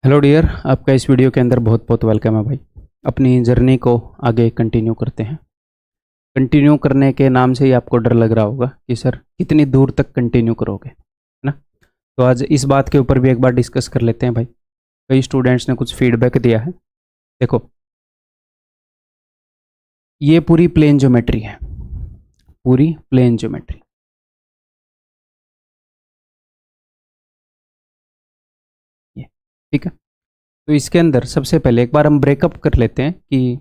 Hello dear, आपका इस video के अंदर बहुत बहुत वेलकम है भाई। अपनी जर्नी को आगे कंटिन्यू करते हैं। कंटिन्यू करने के नाम से ही आपको डर लग रहा होगा कि सर कितनी दूर तक कंटिन्यू करोगे, है ना। तो आज इस बात के ऊपर भी एक बार डिस्कस कर लेते हैं भाई। कई स्टूडेंट्स ने कुछ फीडबैक दिया है। देखो, ये पूरी प्लेन ज्योमेट्री है, पूरी प्लेन ज्योमेट्री। ये ठीक है। तो इसके अंदर सबसे पहले एक बार हम ब्रेकअप कर लेते हैं कि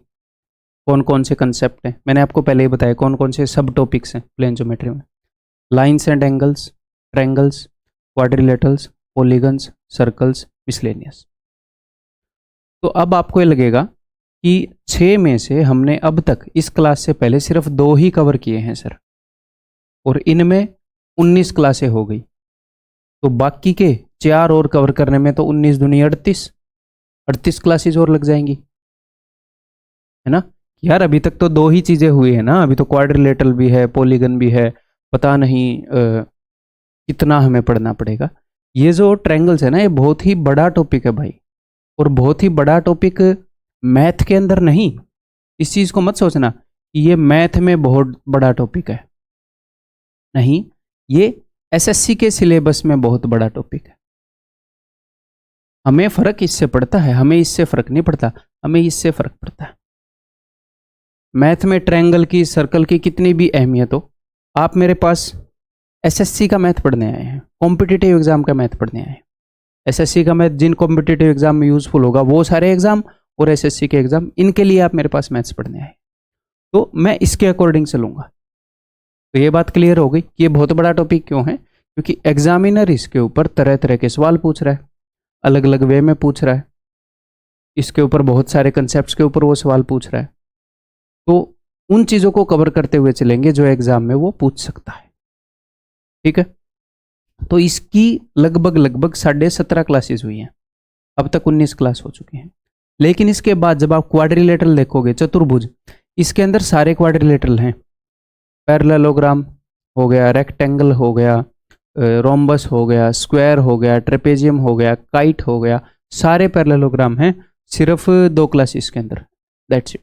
कौन कौन से कंसेप्ट हैं। मैंने आपको पहले ही बताया कौन कौन से सब टॉपिक्स हैं प्लेन ज्योमेट्री में। Lines and angles, triangles, quadrilaterals, polygons, circles, miscellaneous. तो अब आपको ये लगेगा कि 6 में से हमने अब तक इस क्लास से पहले सिर्फ 2 ही कवर किए हैं सर, और इनमें 19 क्लासें हो गई। तो बाकी के 4 और कवर करने में तो 19 दूनी 38 क्लासेज और लग जाएंगी, है ना। यार अभी तक तो 2 ही चीजें हुई है ना, अभी तो क्वाड्रिलेटरल भी है, पॉलीगन भी है, पता नहीं कितना हमें पढ़ना पड़ेगा। ये जो ट्रायंगल्स है ना, ये बहुत ही बड़ा टॉपिक है भाई, और बहुत ही बड़ा टॉपिक मैथ के अंदर नहीं। इस चीज को मत सोचना कि ये मैथ में बहुत बड़ा टॉपिक है, नहीं, ये एसएससी के सिलेबस में बहुत बड़ा टॉपिक है। हमें फर्क इससे पड़ता है, हमें इससे फर्क नहीं पड़ता, हमें इससे फर्क पड़ता है। मैथ में ट्रायंगल की, सर्कल की कितनी भी अहमियत हो, आप मेरे पास एसएससी का मैथ पढ़ने आए हैं, कॉम्पिटिटिव एग्जाम का मैथ पढ़ने आए हैं। एसएससी का मैथ जिन कॉम्पिटिटिव एग्जाम में यूजफुल होगा वो सारे एग्जाम, और एसएससी के एग्जाम, इनके लिए आप मेरे पास मैथ्स पढ़ने आए। तो मैं इसके अकॉर्डिंग चलूंगा। तो ये बात क्लियर हो गई कि ये बहुत बड़ा टॉपिक क्यों है, क्योंकि एग्जामिनर इसके ऊपर तरह तरह के सवाल पूछ रहा है, अलग अलग वे में पूछ रहा है। इसके ऊपर बहुत सारे कंसेप्ट्स के ऊपर वो सवाल पूछ रहा है। तो उन चीज़ों को कवर करते हुए चलेंगे जो एग्जाम में वो पूछ सकता है, ठीक है। तो इसकी लगभग 17.5 क्लासेस हुई हैं, अब तक 19 क्लास हो चुकी हैं। लेकिन इसके बाद जब आप क्वाड्रिलेटरल देखोगे, चतुर्भुज, इसके अंदर सारे क्वाड्रिलेटरल हैं। पैरेललोग्राम हो गया, रेक्टेंगल हो गया, रोम्बस हो गया, स्क्वायर हो गया, ट्रेपेजियम हो गया, काइट हो गया, सारे पैरेललोग्राम हैं सिर्फ 2 क्लासेस के अंदर, दैट्स इट।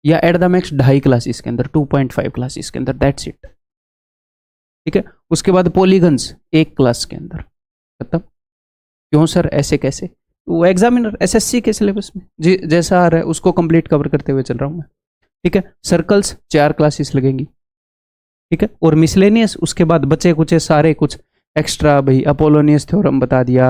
या एट द मैक्स 2.5 क्लासेस के अंदर, 2.5 क्लासेस के अंदर, दैट्स इट, ठीक है। उसके बाद पॉलीगन्स 1 क्लास के अंदर खत्म। क्यों सर, ऐसे कैसे? वो एग्जामिनर एसएससी के सिलेबस में जैसा आ रहा है उसको कंप्लीट कवर करते हुए चल रहा हूँ मैं, ठीक है। सर्कल्स 4 क्लासेस लगेंगी, ठीक है। और मिसलेनियस उसके बाद बचे कुचे सारे कुछ एक्स्ट्रा, भाई अपोलोनियस थ्योरम बता दिया,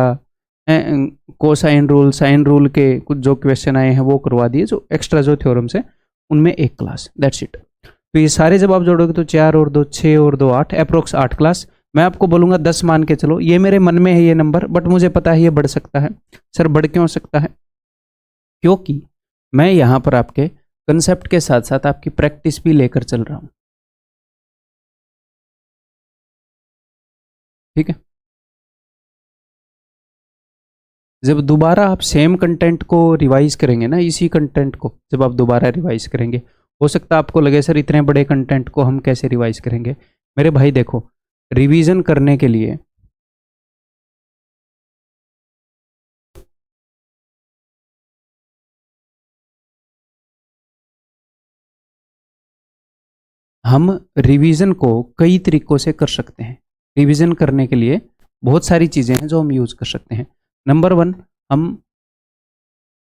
कोसाइन रूल, साइन रूल के कुछ जो क्वेश्चन आए हैं वो करवा दिए, जो एक्स्ट्रा जो थ्योरम्स है उनमें 1 क्लास, दैट्स इट। तो ये सारे जब आप जोड़ोगे तो 4 और 2 6 और 2 8, अप्रोक्स 8 क्लास। मैं आपको बोलूँगा 10 मान के चलो, ये मेरे मन में है ये नंबर, बट मुझे पता है ये बढ़ सकता है। सर बढ़ क्यों सकता है? क्योंकि मैं यहाँ पर आपके कंसेप्ट के साथ साथ आपकी प्रैक्टिस भी लेकर चल रहा हूँ, ठीक है। जब दोबारा आप सेम कंटेंट को रिवाइज करेंगे ना, इसी कंटेंट को जब आप दोबारा रिवाइज करेंगे, हो सकता है आपको लगे सर इतने बड़े कंटेंट को हम कैसे रिवाइज करेंगे। मेरे भाई देखो, रिवीजन करने के लिए हम रिवीजन को कई तरीकों से कर सकते हैं। रिवीजन करने के लिए बहुत सारी चीज़ें हैं जो हम यूज कर सकते हैं। नंबर 1, हम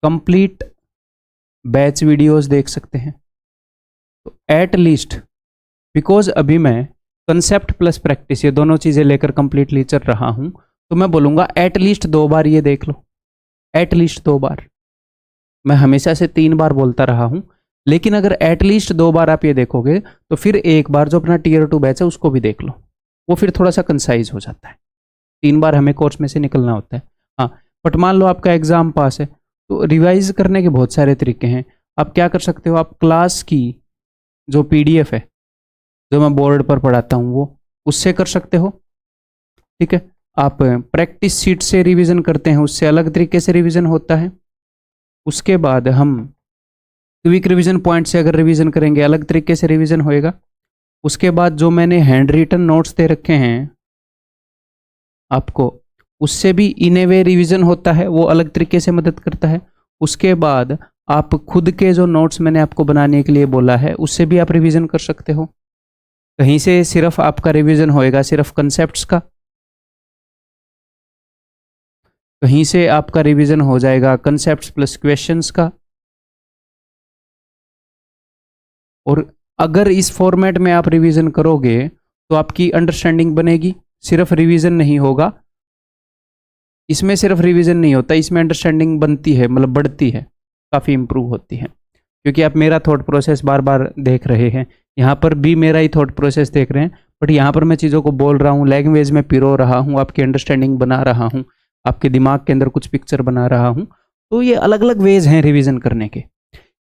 कंप्लीट बैच वीडियोस देख सकते हैं। तो एट लीस्ट, बिकॉज अभी मैं कंसेप्ट प्लस प्रैक्टिस ये दोनों चीज़ें लेकर कंप्लीटली चल रहा हूं, तो मैं बोलूँगा एट लीस्ट 2 बार ये देख लो, एट लीस्ट 2 बार। मैं हमेशा से 3 बार बोलता रहा हूं, लेकिन अगर एटलीस्ट 2 बार आप ये देखोगे तो फिर एक बार जो अपना टीयर 2 बैच है उसको भी देख लो, वो फिर थोड़ा सा कंसाइज हो जाता है। 3 बार हमें कोर्स में से निकलना होता है, हाँ। बट मान लो आपका एग्जाम पास है, तो रिवाइज करने के बहुत सारे तरीके हैं। आप क्या कर सकते हो, आप क्लास की जो पीडीएफ है जो मैं बोर्ड पर पढ़ाता हूँ वो उससे कर सकते हो, ठीक है। आप प्रैक्टिस सीट से रिवीजन करते हैं, उससे अलग तरीके से रिवीजन होता है। उसके बाद हम क्विक रिवीजन पॉइंट से अगर रिवीजन करेंगे, अलग तरीके से रिवीजन होएगा। उसके बाद जो मैंने हैंड रिटन नोट्स दे रखे हैं आपको, उससे भी इन ए वे रिविजन होता है, वो अलग तरीके से मदद करता है। उसके बाद आप खुद के जो नोट्स मैंने आपको बनाने के लिए बोला है उससे भी आप रिवीजन कर सकते हो। कहीं से सिर्फ आपका रिवीजन होएगा सिर्फ कंसेप्ट्स का, कहीं से आपका रिवीजन हो जाएगा कंसेप्ट्स प्लस क्वेश्चंस का। और अगर इस फॉर्मेट में आप रिवीजन करोगे तो आपकी अंडरस्टैंडिंग बनेगी, सिर्फ रिवीजन नहीं होगा। इसमें सिर्फ रिवीजन नहीं होता, इसमें अंडरस्टैंडिंग बनती है, मतलब बढ़ती है, काफ़ी इंप्रूव होती है, क्योंकि आप मेरा थॉट प्रोसेस बार बार देख रहे हैं। यहाँ पर भी मेरा ही थॉट प्रोसेस देख रहे हैं, बट यहाँ पर मैं चीज़ों को बोल रहा हूँ, लैंग्वेज में पिरो रहा हूँ, आपकी अंडरस्टैंडिंग बना रहा हूँ, आपके दिमाग के अंदर कुछ पिक्चर बना रहा हूँ। तो ये अलग अलग वेज हैं रिवीजन करने के।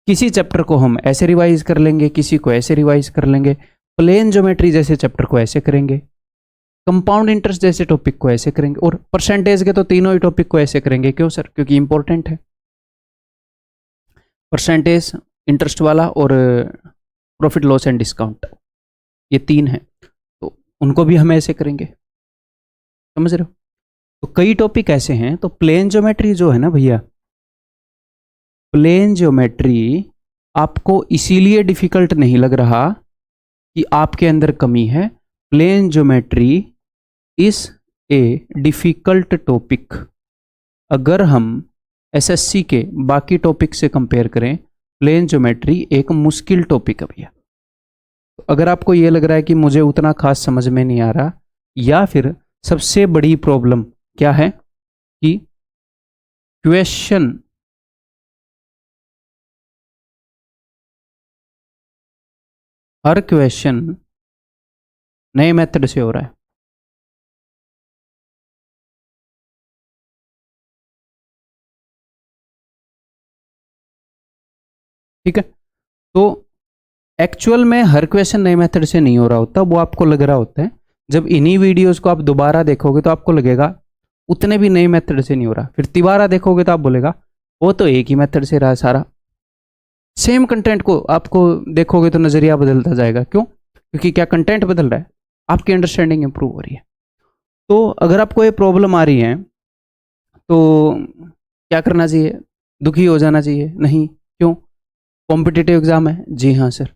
किसी चैप्टर को हम ऐसे रिवाइज कर लेंगे, किसी को ऐसे रिवाइज कर लेंगे, प्लेन ज्योमेट्री जैसे चैप्टर को ऐसे करेंगे, कंपाउंड इंटरेस्ट जैसे टॉपिक को ऐसे करेंगे, और परसेंटेज के तो तीनों ही टॉपिक को ऐसे करेंगे। क्यों सर? क्योंकि इंपॉर्टेंट है। परसेंटेज, इंटरेस्ट वाला और प्रॉफिट लॉस एंड डिस्काउंट, ये तीन हैं, तो उनको भी हम ऐसे करेंगे। समझ रहे हो? तो कई टॉपिक ऐसे हैं। तो प्लेन ज्योमेट्री जो है ना भैया, प्लेन ज्योमेट्री आपको इसीलिए डिफिकल्ट नहीं लग रहा कि आपके अंदर कमी है। Plane geometry is a difficult topic. अगर हम एसएससी के बाकी टॉपिक से कंपेयर करें, प्लेन ज्योमेट्री एक मुश्किल टॉपिक है भैया। तो अगर आपको ये लग रहा है कि मुझे उतना खास समझ में नहीं आ रहा, या फिर सबसे बड़ी प्रॉब्लम क्या है कि क्वेश्चन हर क्वेश्चन नए मेथड से हो रहा है। ठीक है? तो एक्चुअल में हर क्वेश्चन नए मेथड से नहीं हो रहा होता, वो आपको लग रहा होता है। जब इन्हीं वीडियोस को आप दोबारा देखोगे तो आपको लगेगा उतने भी नए मेथड से नहीं हो रहा। फिर तिबारा देखोगे तो आप बोलेगा वो तो एक ही मेथड से रहा है सारा। सेम कंटेंट को आपको देखोगे तो नजरिया बदलता जाएगा। क्यों? क्योंकि क्या कंटेंट बदल रहा है, आपकी अंडरस्टैंडिंग इंप्रूव हो रही है। तो अगर आपको ये प्रॉब्लम आ रही है तो क्या करना चाहिए? दुखी हो जाना चाहिए? नहीं। क्यों? कॉम्पिटिटिव एग्जाम है। जी हाँ सर,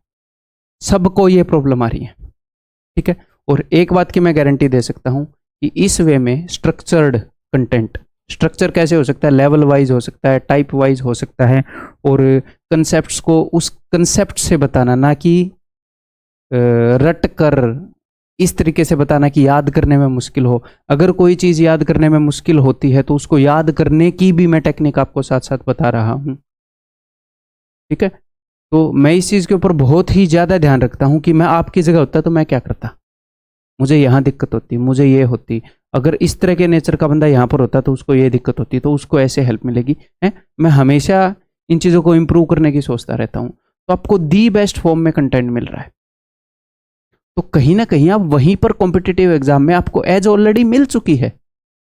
सबको ये प्रॉब्लम आ रही है। ठीक है? और एक बात की मैं गारंटी दे सकता हूँ कि इस वे में स्ट्रक्चर्ड कंटेंट, स्ट्रक्चर कैसे हो सकता है? लेवल वाइज हो सकता है, टाइप वाइज हो सकता है, और कंसेप्ट्स को उस कंसेप्ट से बताना, ना कि रट कर इस तरीके से बताना कि याद करने में मुश्किल हो। अगर कोई चीज़ याद करने में मुश्किल होती है तो उसको याद करने की भी मैं टेक्निक आपको साथ साथ बता रहा हूँ। ठीक है? तो मैं इस चीज़ के ऊपर बहुत ही ज़्यादा ध्यान रखता हूँ कि मैं आपकी जगह होता तो मैं क्या करता, मुझे यहाँ दिक्कत होती, मुझे ये होती, अगर इस तरह के नेचर का बंदा यहाँ पर होता तो उसको ये दिक्कत होती, तो उसको ऐसे हेल्प मिलेगी। है? मैं हमेशा इन चीज़ों को इम्प्रूव करने की सोचता रहता हूँ। तो आपको दी बेस्ट फॉर्म में कंटेंट मिल रहा है, तो कहीं ना कहीं आप वहीं पर कॉम्पिटिटिव एग्जाम में आपको एज ऑलरेडी मिल चुकी है,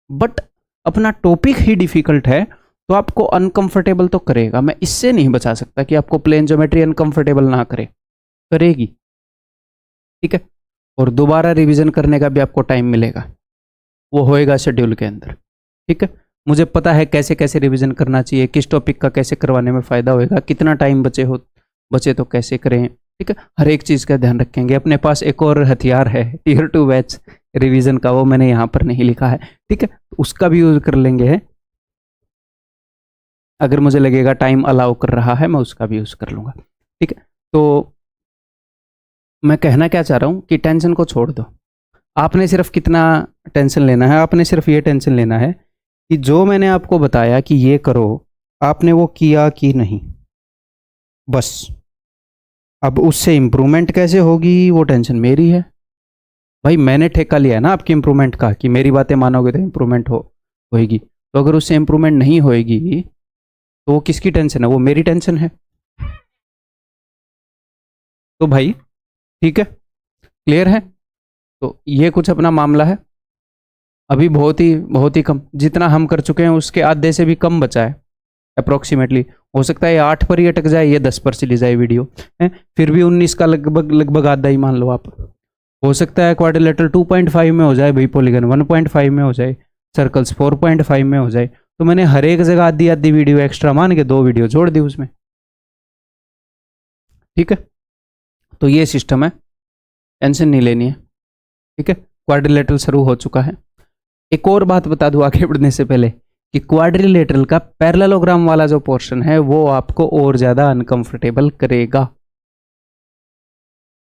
बट अपना टॉपिक ही डिफिकल्ट है, तो आपको अनकंफर्टेबल तो करेगा। मैं इससे नहीं बचा सकता कि आपको प्लेन ज्योमेट्री अनकंफर्टेबल ना करे, करेगी। ठीक है? और दोबारा रिवीजन करने का भी आपको टाइम मिलेगा, वो होएगा शेड्यूल के अंदर। ठीक है? मुझे पता है कैसे कैसे रिवीजन करना चाहिए, किस टॉपिक का कैसे करवाने में फ़ायदा होएगा, कितना टाइम बचे तो कैसे करें। ठीक है? हर एक चीज़ का ध्यान रखेंगे। अपने पास एक और हथियार है टियर 2 बैच रिवीजन का, वो मैंने यहाँ पर नहीं लिखा है। ठीक है? उसका भी यूज़ कर लेंगे है, अगर मुझे लगेगा टाइम अलाउ कर रहा है मैं उसका भी यूज़ कर लूँगा। ठीक है? तो मैं कहना क्या चाह रहा हूँ कि टेंशन को छोड़ दो। आपने सिर्फ कितना टेंशन लेना है? आपने सिर्फ ये टेंशन लेना है कि जो मैंने आपको बताया कि ये करो, आपने वो किया कि नहीं, बस। अब उससे इम्प्रूवमेंट कैसे होगी वो टेंशन मेरी है। भाई मैंने ठेका लिया है ना आपकी इम्प्रूवमेंट का, कि मेरी बातें मानोगे तो इम्प्रूवमेंट होएगी। तो अगर उससे इम्प्रूवमेंट नहीं होएगी तो वो किसकी टेंशन है? वो मेरी टेंशन है। तो भाई ठीक है, क्लियर है? तो ये कुछ अपना मामला है। अभी बहुत ही कम, जितना हम कर चुके हैं उसके आधे से भी कम बचा है अप्रोक्सीमेटली। हो सकता है 8 पर ही अटक जाए, ये 10 पर चली जाए वीडियो है, फिर भी 19 का लगभग आधा ही मान लो आप। हो सकता है क्वाड्रिलेटरल 2.5 में हो जाए भाई, पॉलीगन 1.5 में हो जाए, सर्कल्स 4.5 में हो जाए, तो मैंने हर एक जगह आधी आधी वीडियो एक्स्ट्रा मान के 2 वीडियो जोड़ दी उसमें। ठीक है, तो ये सिस्टम है, टेंशन नहीं लेनी है। ठीक है, क्वाड्रिलेटरल शुरू हो चुका है। एक और बात बता दूं आगे बढ़ने से पहले कि क्वाड्रिलेटरल का पैरेललोग्राम वाला जो पोर्शन है वो आपको और ज्यादा अनकंफर्टेबल करेगा।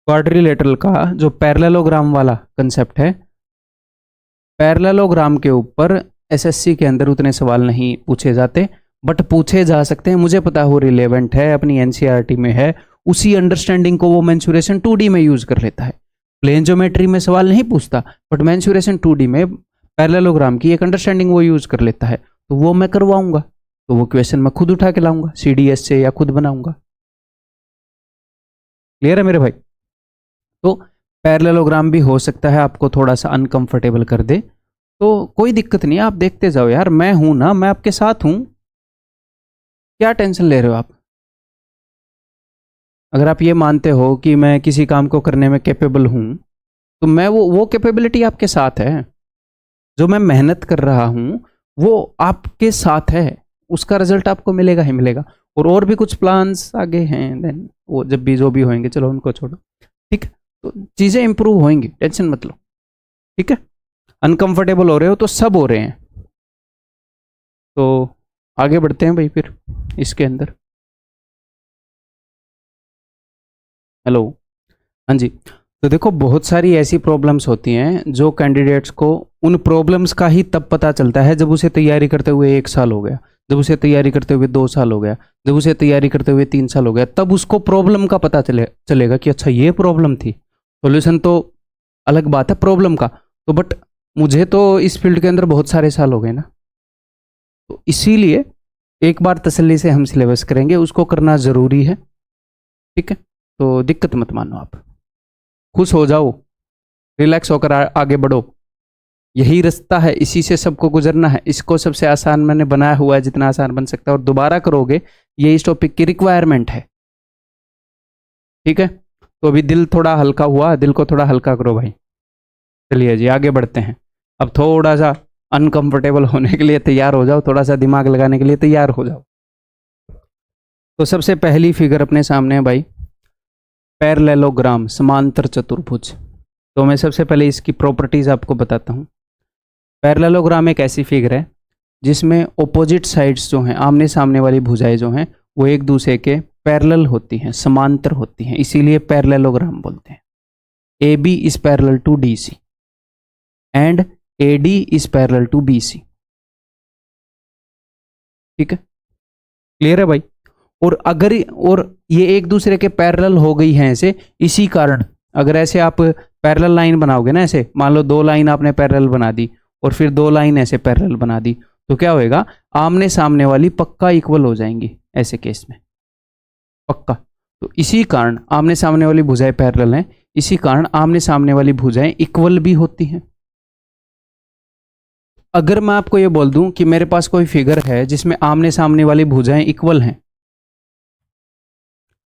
क्वाड्रिलेटरल का जो पैरेललोग्राम वाला कंसेप्ट है, पैरेललोग्राम के ऊपर एसएससी के अंदर उतने सवाल नहीं पूछे जाते, बट पूछे जा सकते हैं। मुझे पता हो रिलेवेंट है, अपनी एनसीईआरटी में है, उसी अंडरस्टैंडिंग को वो मेंसुरेशन 2D में यूज कर लेता है। प्लेन ज्योमेट्री में सवाल नहीं पूछता, बट मेंसुरेशन 2D में पैरेललोग्राम की एक अंडरस्टैंडिंग वो यूज कर लेता है, तो वो मैं करवाऊंगा। तो वो क्वेश्चन मैं खुद उठा के लाऊंगा CDS से या खुद बनाऊंगा। क्लियर है मेरे भाई? तो पैरेललोग्राम भी हो सकता है आपको थोड़ा सा अनकंफर्टेबल कर दे, तो कोई दिक्कत नहीं, आप देखते जाओ यार, मैं हूं ना, मैं आपके साथ हूं, क्या टेंशन ले रहे हो आप? अगर आप ये मानते हो कि मैं किसी काम को करने में कैपेबल हूं, तो मैं वो कैपेबिलिटी आपके साथ है। जो मैं मेहनत कर रहा हूं वो आपके साथ है, उसका रिजल्ट आपको मिलेगा ही मिलेगा। और भी कुछ प्लान्स आगे हैं, देन वो जब भी जो भी होंगे, चलो उनको छोड़ो। ठीक है, तो चीज़ें इंप्रूव होंगी, टेंशन मत लो। ठीक है, अनकंफर्टेबल हो रहे हो तो सब हो रहे हैं। तो आगे बढ़ते हैं भाई फिर इसके अंदर। हेलो, हाँ जी। तो देखो, बहुत सारी ऐसी प्रॉब्लम्स होती हैं जो कैंडिडेट्स को उन प्रॉब्लम्स का ही तब पता चलता है जब उसे तैयारी करते हुए 1 साल हो गया, जब उसे तैयारी करते हुए 2 साल हो गया, जब उसे तैयारी करते हुए 3 साल हो गया, तब उसको प्रॉब्लम का पता चलेगा कि अच्छा ये प्रॉब्लम थी। सॉल्यूशन तो अलग बात है प्रॉब्लम का, तो बट मुझे तो इस फील्ड के अंदर बहुत सारे साल हो गए ना, तो इसीलिए एक बार तसल्ली से हम सिलेबस करेंगे, उसको करना ज़रूरी है। ठीक है, तो दिक्कत मत मानो आप, खुश हो जाओ, रिलैक्स होकर आगे बढ़ो। यही रास्ता है, इसी से सबको गुजरना है। इसको सबसे आसान मैंने बनाया हुआ है जितना आसान बन सकता है, और दोबारा करोगे ये इस टॉपिक की रिक्वायरमेंट है। ठीक है, तो अभी दिल थोड़ा हल्का हुआ, दिल को थोड़ा हल्का करो भाई। चलिए जी आगे बढ़ते हैं। अब थोड़ा सा अनकंफर्टेबल होने के लिए तैयार हो जाओ, थोड़ा सा दिमाग लगाने के लिए तैयार हो जाओ। तो सबसे पहली फिगर अपने सामने है भाई, पैरेललोग्राम, समांतर चतुर्भुज। तो मैं सबसे पहले इसकी प्रॉपर्टीज आपको बताता हूँ। पैरेललोग्राम एक ऐसी फिगर है जिसमें ऑपोजिट साइड्स जो हैं, आमने सामने वाली भुजाएं जो हैं, वो एक दूसरे के पैरेलल होती हैं, समांतर होती हैं, इसीलिए पैरेललोग्राम बोलते हैं। AB is parallel to DC and AD is parallel to BC। ठीक है, क्लियर है भाई? और ये एक दूसरे के पैरेलल हो गई हैं ऐसे, इसी कारण अगर ऐसे आप पैरेलल लाइन बनाओगे ना, ऐसे मान लो 2 लाइन आपने पैरेलल बना दी और फिर 2 लाइन ऐसे पैरेलल बना दी, तो क्या होएगा, आमने सामने वाली पक्का इक्वल हो जाएंगी ऐसे केस में, पक्का। तो इसी कारण आमने सामने वाली भुजाएं पैरेलल हैं, इसी कारण आमने सामने वाली भुजाएं इक्वल भी होती हैं। अगर मैं आपको ये बोल दूं कि मेरे पास कोई फिगर है जिसमें आमने सामने वाली भुजाएं इक्वल हैं,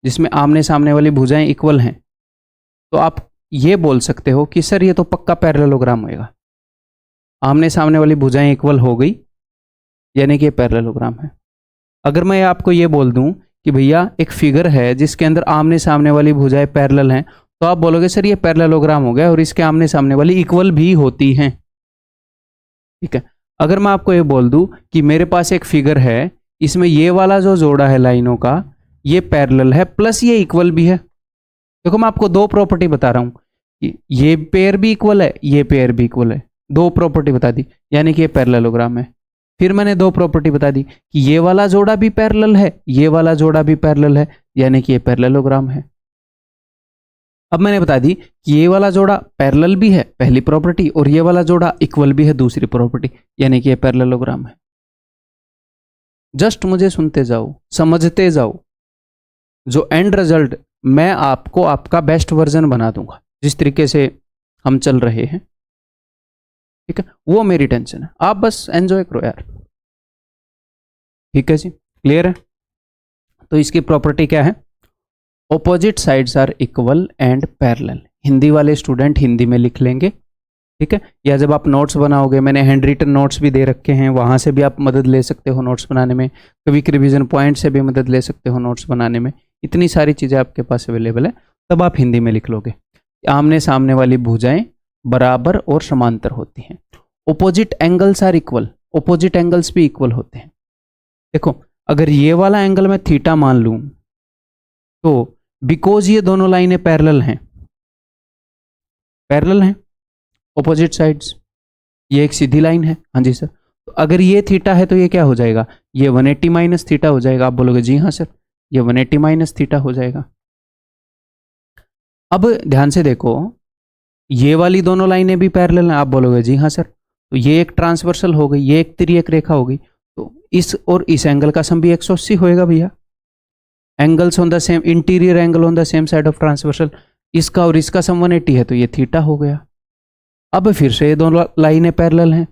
जिसमें आमने सामने वाली भुजाएं इक्वल हैं, तो आप ये बोल सकते हो कि सर ये तो पक्का पैरेललोग्राम होएगा। आमने सामने वाली भुजाएं इक्वल हो गई यानी कि ये पैरेललोग्राम है। अगर मैं आपको ये बोल दूं कि भैया एक फिगर है जिसके अंदर आमने सामने वाली भुजाएं पैरेलल हैं, तो आप बोलोगे सर ये पैरेललोग्राम हो गया और इसके आमने सामने वाली इक्वल भी होती हैं। ठीक है, अगर मैं आपको ये बोल दूं कि मेरे पास एक फिगर है, इसमें ये वाला जो जोड़ा है लाइनों का, ये पैरेलल है प्लस ये इक्वल भी है। देखो मैं आपको 2 प्रॉपर्टी बता रहा हूं कि ये पेयर भी इक्वल है, ये पेयर भी इक्वल है। 2 प्रॉपर्टी बता दी यानी कि ये पैरेललोग्राम है। फिर मैंने 2 प्रॉपर्टी बता दी कि ये वाला जोड़ा भी पैरेलल है, ये वाला जोड़ा भी पैरेलल है, यानी कि ये पैरेललोग्राम है। अब मैंने बता दी कि ये वाला जोड़ा पैरेलल भी है, पहली प्रॉपर्टी, और ये वाला जोड़ा इक्वल भी है, दूसरी प्रॉपर्टी, यानी कि ये पैरेललोग्राम है। जस्ट मुझे सुनते जाओ, समझते जाओ, जो एंड रिजल्ट मैं आपको आपका बेस्ट वर्जन बना दूंगा जिस तरीके से हम चल रहे हैं। ठीक है, वो मेरी टेंशन है, आप बस एंजॉय करो यार। ठीक है जी, क्लियर है? तो इसकी प्रॉपर्टी क्या है, opposite sides are equal and parallel. Hindi वाले स्टूडेंट हिंदी में लिख लेंगे, ठीक है, या जब आप नोट्स बनाओगे, मैंने हैंड रिटन नोट्स भी दे रखे हैं, वहाँ से भी आप मदद ले सकते हो नोट्स बनाने में, क्विक रिवीजन पॉइंट से भी मदद ले सकते हो नोट्स बनाने में, इतनी सारी चीज़ें आपके पास अवेलेबल है। तब आप हिंदी में लिख लोगे, आमने सामने वाली भुजाएं बराबर और समांतर होती हैं। Opposite angles are equal, opposite angles भी इक्वल होते हैं। देखो, अगर ये वाला एंगल मैं थीटा मान लूँ तो बिकॉज ये दोनों लाइनें पैरेलल हैं, पैरेलल हैं ऑपोजिट साइड्स, ये एक सीधी लाइन है, हाँ जी सर, तो अगर ये थीटा है तो ये क्या हो जाएगा, ये 180 माइनस थीटा हो जाएगा। आप बोलोगे जी हाँ सर, ये 180 माइनस थीटा हो जाएगा। अब ध्यान से देखो, ये वाली दोनों लाइनें भी पैरेलल हैं, आप बोलोगे जी हाँ सर, तो ये एक ट्रांसवर्सल हो गई, ये एक तिर्यक रेखा हो गई, तो इस और इस एंगल का सम भी 180 होएगा भैया। Angles on the same, interior angle on the same side of transversal, इसका और इसका सम 180 है, तो ये थीटा हो गया। अब फिर से ये दोनों लाइनें पैरेलल हैं,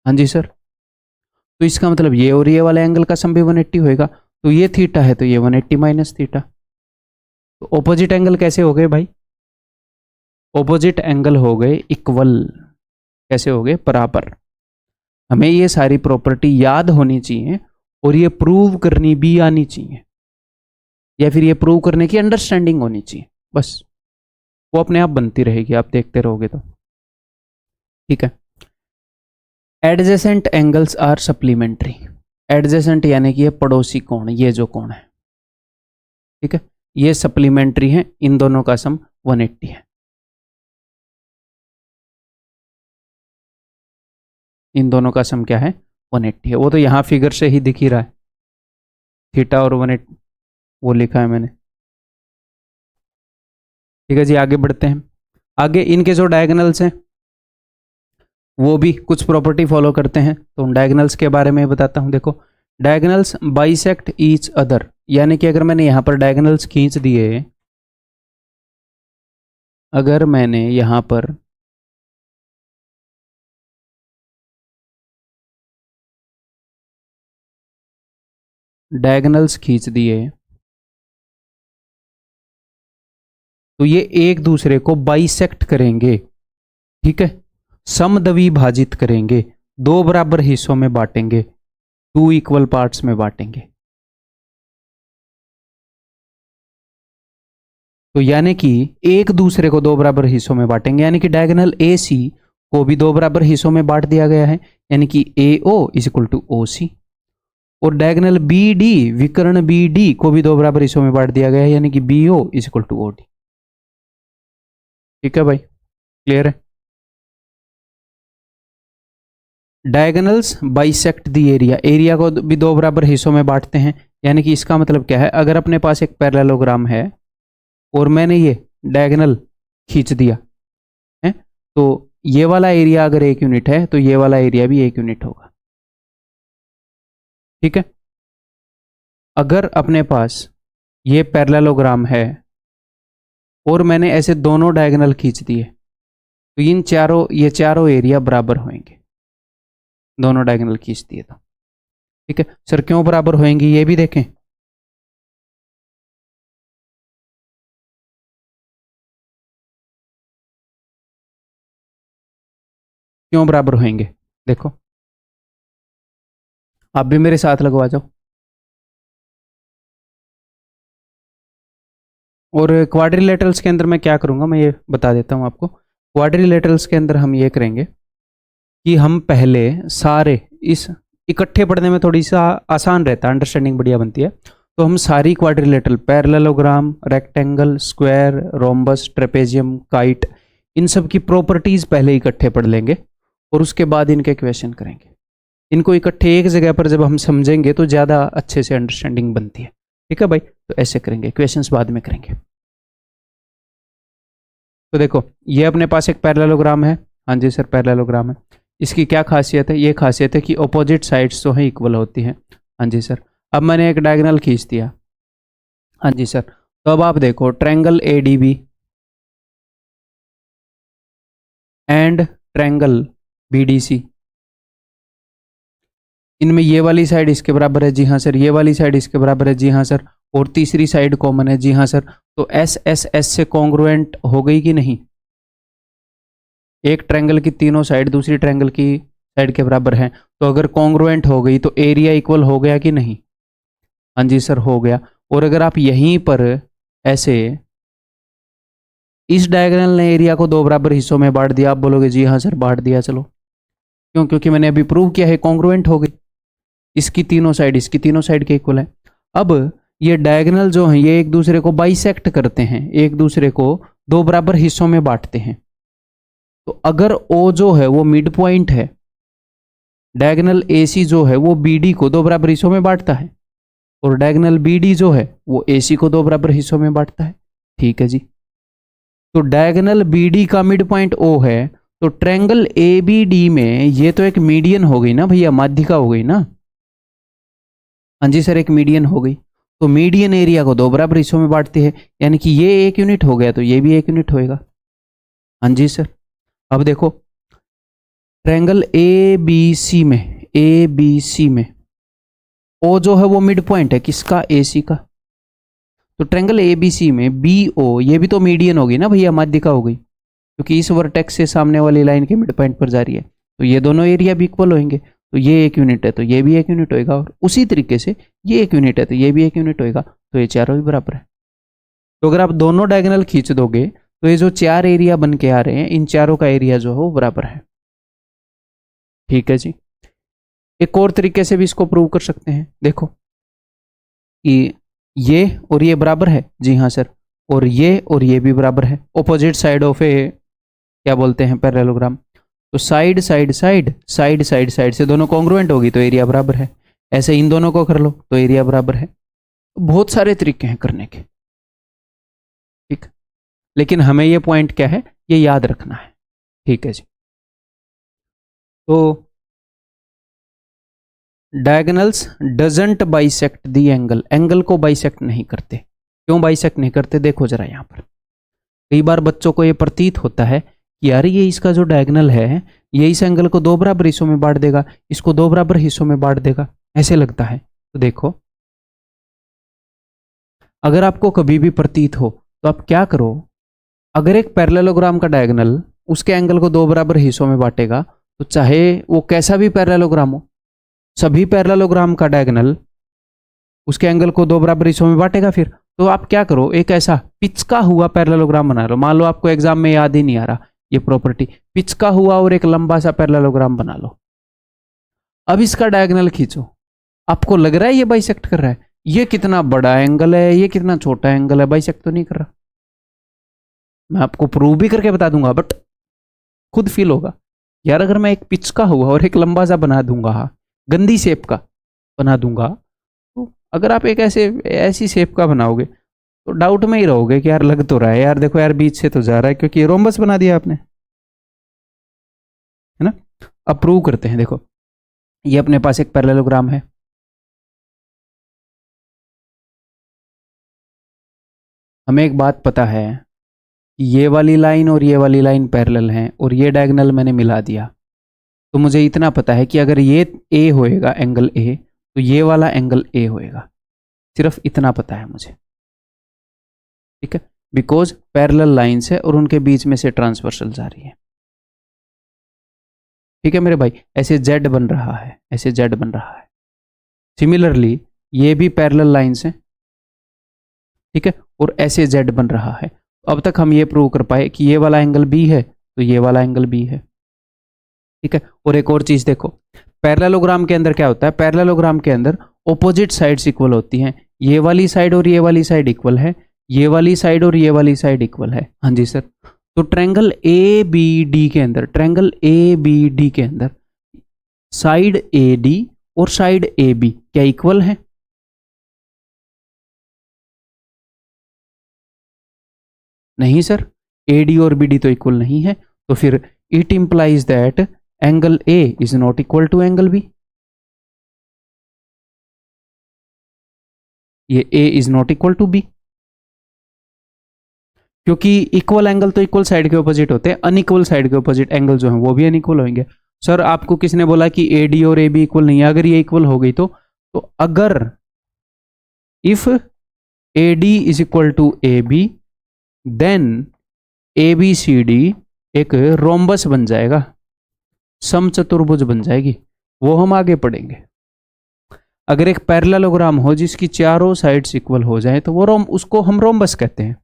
हाँ जी सर, तो इसका मतलब ये और ये वाले एंगल का सम भी 180 होएगा, तो ये थीटा है तो ये 180 माइनस थीटा। तो ऑपोजिट एंगल कैसे हो गए भाई, ऑपोजिट एंगल हो गए इक्वल, कैसे हो गए, बराबर। हमें ये सारी प्रॉपर्टी याद होनी चाहिए और ये प्रूव करनी भी आनी चाहिए, या फिर ये प्रूव करने की अंडरस्टैंडिंग होनी चाहिए, बस वो अपने आप बनती रहेगी, आप देखते रहोगे तो। ठीक है, adjacent angles are supplementary, adjacent यानी कि ये पड़ोसी कोण, ये जो कोण है, ठीक है, ये सप्लीमेंट्री है, इन दोनों का सम 180 है, इन दोनों का सम क्या है, 180 है। वो तो यहाँ फिगर से ही दिख ही रहा है, थीटा और 180 वो लिखा है मैंने। ठीक है जी, आगे बढ़ते हैं। आगे इनके जो डायगोनल्स हैं वो भी कुछ प्रॉपर्टी फॉलो करते हैं, तो उन डायगोनल्स के बारे में बताता हूं। देखो, डायगोनल्स बाइसेक्ट ईच अदर, यानी कि अगर मैंने यहां पर डायगोनल्स खींच दिए, अगर मैंने यहां पर डायगोनल्स खींच दिए तो ये एक दूसरे को बाइसेक्ट करेंगे, ठीक है, समद्विभाजित करेंगे, दो बराबर हिस्सों में बांटेंगे, 2 इक्वल पार्ट्स में बांटेंगे। तो यानी कि एक दूसरे को दो बराबर हिस्सों में बांटेंगे, यानी कि डायगोनल ए सी को भी दो बराबर हिस्सों में बांट दिया गया है, यानी कि A O is equal to O C, और डायगोनल बी डी, विकर्ण बी डी को भी दो बराबर हिस्सों में बांट दिया गया है, यानी कि B O is equal to O D. ठीक है भाई, क्लियर है। Diagonals bisect the area, area को भी दो बराबर हिस्सों में बांटते हैं, यानी कि इसका मतलब क्या है, अगर अपने पास एक पैरेललोग्राम है और मैंने ये डायगोनल खींच दिया है, तो ये वाला एरिया अगर 1 यूनिट है तो ये वाला एरिया भी 1 यूनिट होगा। ठीक है, अगर अपने पास ये पैरेललोग्राम है और मैंने ऐसे दोनों डायगोनल खींच दिए, तो ये चारों एरिया बराबर होंगे, दोनों डायगोनल खींच दिए तो। ठीक है सर, क्यों बराबर होंगे ये भी देखें। क्यों बराबर होंगे, देखो, आप भी मेरे साथ लगवा जाओ। और क्वाड्रिलेटरल्स के अंदर मैं क्या करूंगा, मैं ये बता देता हूं आपको। क्वाड्रिलेटरल्स के अंदर हम ये करेंगे कि हम पहले सारे, इस इकट्ठे पढ़ने में थोड़ी सा आसान रहता है, अंडरस्टैंडिंग बढ़िया बनती है, तो हम सारी quadrilateral, parallelogram, rectangle, square, rhombus, trapezium, kite, इन सब की प्रॉपर्टीज पहले इकट्ठे पढ़ लेंगे और उसके बाद इनके क्वेश्चन करेंगे। इनको इकट्ठे एक जगह पर जब हम समझेंगे तो ज़्यादा अच्छे से अंडरस्टैंडिंग बनती है। ठीक है भाई, तो ऐसे करेंगे, क्वेश्चंस बाद में करेंगे। तो देखो, ये अपने पास एक पैरेललोग्राम है, हाँ जी सर पैरेललोग्राम है, इसकी क्या खासियत है, ये खासियत है कि ऑपोजिट साइड्स तो हैं इक्वल होती हैं, हाँ जी सर। अब मैंने एक डायगोनल खींच दिया, हाँ जी सर, तो अब आप देखो triangle A D B and triangle B D C, इनमें ये वाली साइड इसके बराबर है, जी हाँ सर, ये वाली साइड इसके बराबर है, जी हाँ सर, और तीसरी साइड कॉमन है, जी हाँ सर। तो एस एस एस से कॉन्ग्रुएंट हो गई कि नहीं, एक ट्रायंगल की तीनों साइड दूसरी ट्रायंगल की साइड के बराबर है, तो अगर कॉन्ग्रुएंट हो गई तो एरिया इक्वल हो गया कि नहीं? हाँ जी सर, हो गया। और अगर आप यहीं पर ऐसे इस डायगोनल ने एरिया को दो बराबर हिस्सों में बांट दिया, आप बोलोगे जी हाँ सर बांट दिया, चलो। क्यों? क्योंकि मैंने अभी प्रूव किया है कॉन्ग्रुएंट हो गई, इसकी तीनों साइड के इक्वल है। अब ये डायगोनल जो है ये एक दूसरे को बाइसेक्ट करते हैं, एक दूसरे को दो बराबर हिस्सों में बांटते हैं। तो अगर ओ जो है वो मिड पॉइंट है, डायगोनल AC जो है वो BD को दो बराबर हिस्सों में बांटता है, और डायगोनल BD जो है वो AC को दो बराबर हिस्सों में बांटता है। ठीक है जी। तो डायगोनल BD का मिड पॉइंट O है, तो ट्रायंगल ABD में ये तो एक मीडियन हो गई ना भैया, माध्यिका हो गई ना। हाँ जी सर, एक मीडियन हो गई। तो मीडियन एरिया को दो बराबर हिस्सों में बांटती है, यानी कि ये एक यूनिट हो गया तो ये भी एक यूनिट होएगा। हाँ जी सर। अब देखो ट्रायंगल ABC में O जो है वो मिड पॉइंट है किसका? AC का। तो ट्रायंगल ABC में BO ये भी तो मीडियन होगी ना भैया, माध्यिका हो गई, क्योंकि इस वर्टेक्स से सामने वाली लाइन के मिड पॉइंट पर जा रही है, तो ये दोनों एरिया भी इक्वल होंगे। तो ये एक यूनिट है तो ये भी एक यूनिट होएगा, और उसी तरीके से ये एक यूनिट है तो ये भी एक यूनिट होएगा, तो ये चारों भी बराबर है। तो अगर आप दोनों डायगोनल खींच दोगे तो ये जो चार एरिया बन के आ रहे हैं, इन चारों का एरिया जो है वो बराबर है। ठीक है जी। एक और तरीके से भी इसको प्रूव कर सकते हैं, देखो कि ये और ये बराबर है, जी हाँ सर, और ये भी बराबर है, ऑपोजिट साइड ऑफ ए क्या बोलते हैं, पैरेललोग्राम। तो साइड से दोनों कॉन्ग्रुएंट होगी तो एरिया बराबर है। ऐसे इन दोनों को कर लो तो एरिया बराबर है। बहुत सारे तरीके हैं करने के, ठीक, लेकिन हमें ये पॉइंट क्या है ये याद रखना है। ठीक है जी। तो diagonals doesn't bisect the angle, angle को बाइसेक्ट नहीं करते। क्यों बाइसेक्ट नहीं करते? देखो जरा यहाँ पर, कई बार बच्चों को ये प्रतीत होता है कि यार ये इसका जो डायगोनल है ये इस एंगल को दो बराबर हिस्सों में बांट देगा, इसको दो बराबर हिस्सों में बांट देगा, ऐसे लगता है। तो देखो अगर आपको कभी भी प्रतीत हो तो आप क्या करो, अगर एक पैरेललोग्राम का डायगोनल उसके एंगल को दो बराबर हिस्सों में बांटेगा, तो चाहे वो कैसा भी पैरेललोग्राम हो, सभी पैरेललोग्राम का डायगोनल उसके एंगल को दो बराबर हिस्सों में बांटेगा। फिर तो आप क्या करो, एक ऐसा पिचका हुआ पैरेललोग्राम बना लो। मान लो आपको एग्जाम में याद ही नहीं आ रहा ये प्रॉपर्टी, पिचका हुआ और एक लंबा सा पैरेललोग्राम बना लो। अब इसका डायगोनल खींचो, आपको लग रहा है ये बाइसेक्ट कर रहा है? ये कितना बड़ा एंगल है, ये कितना छोटा एंगल है, बाइसेक्ट तो नहीं कर रहा। मैं आपको प्रूव भी करके बता दूंगा, बट खुद फील होगा यार, अगर मैं एक पिचका हुआ और एक लंबा सा बना दूंगा, गंदी शेप का बना दूंगा, तो अगर आप एक ऐसी शेप का बनाओगे तो डाउट में ही रहोगे कि यार लग तो रहा है यार, देखो यार बीच से तो जा रहा है, क्योंकि ये रोम्बस बना दिया आपने, है ना। अब प्रूव करते हैं। देखो ये अपने पास एक पैरेललोग्राम है, हमें एक बात पता है कि ये वाली लाइन और ये वाली लाइन पैरेलल हैं, और ये डायगोनल मैंने मिला दिया, तो मुझे इतना पता है कि अगर ये ए होएगा एंगल ए, तो ये वाला एंगल ए होएगा। सिर्फ इतना पता है मुझे, ठीक है, बिकॉज पैरेलल लाइंस है और उनके बीच में से ट्रांसवर्सल जा रही है। ठीक है मेरे भाई, ऐसे जेड बन रहा है, ऐसे जेड बन रहा है। सिमिलरली ये भी पैरेलल लाइंस हैं, ठीक है, और ऐसे जेड बन रहा है। अब तक हम ये प्रूव कर पाए कि ये वाला एंगल बी है तो ये वाला एंगल बी है, ठीक है। और एक और चीज देखो, पैरेललोग्राम के अंदर क्या होता है, पैरेललोग्राम के अंदर ऑपोजिट साइड्स इक्वल होती हैं, ये वाली साइड और ये वाली साइड इक्वल है, ये वाली साइड और ये वाली साइड इक्वल है। हाँ जी सर। तो ट्रायंगल ए बी डी के अंदर, ट्रायंगल ए बी डी के अंदर साइड ए डी और साइड ए बी क्या इक्वल है? नहीं सर, ए डी और बी डी तो इक्वल नहीं है, तो फिर it implies that angle A is not equal to angle B. ये A is not equal to B, क्योंकि इक्वल एंगल तो इक्वल साइड के ऑपोजिट होते हैं, अनइक्वल साइड के ऑपोजिट एंगल जो है वो भी अनइक्वल होंगे। सर आपको किसने बोला कि ए डी और ए बी इक्वल नहीं है? अगर ये इक्वल हो गई तो अगर if A D is equal to A B, then A B C D एक रोम्बस बन जाएगा, समचतुर्भुज बन जाएगी, वो हम आगे पढ़ेंगे। अगर एक पैरेललोग्राम हो जिसकी चारों साइड्स इक्वल हो जाए तो वो उसको हम रोम्बस कहते हैं।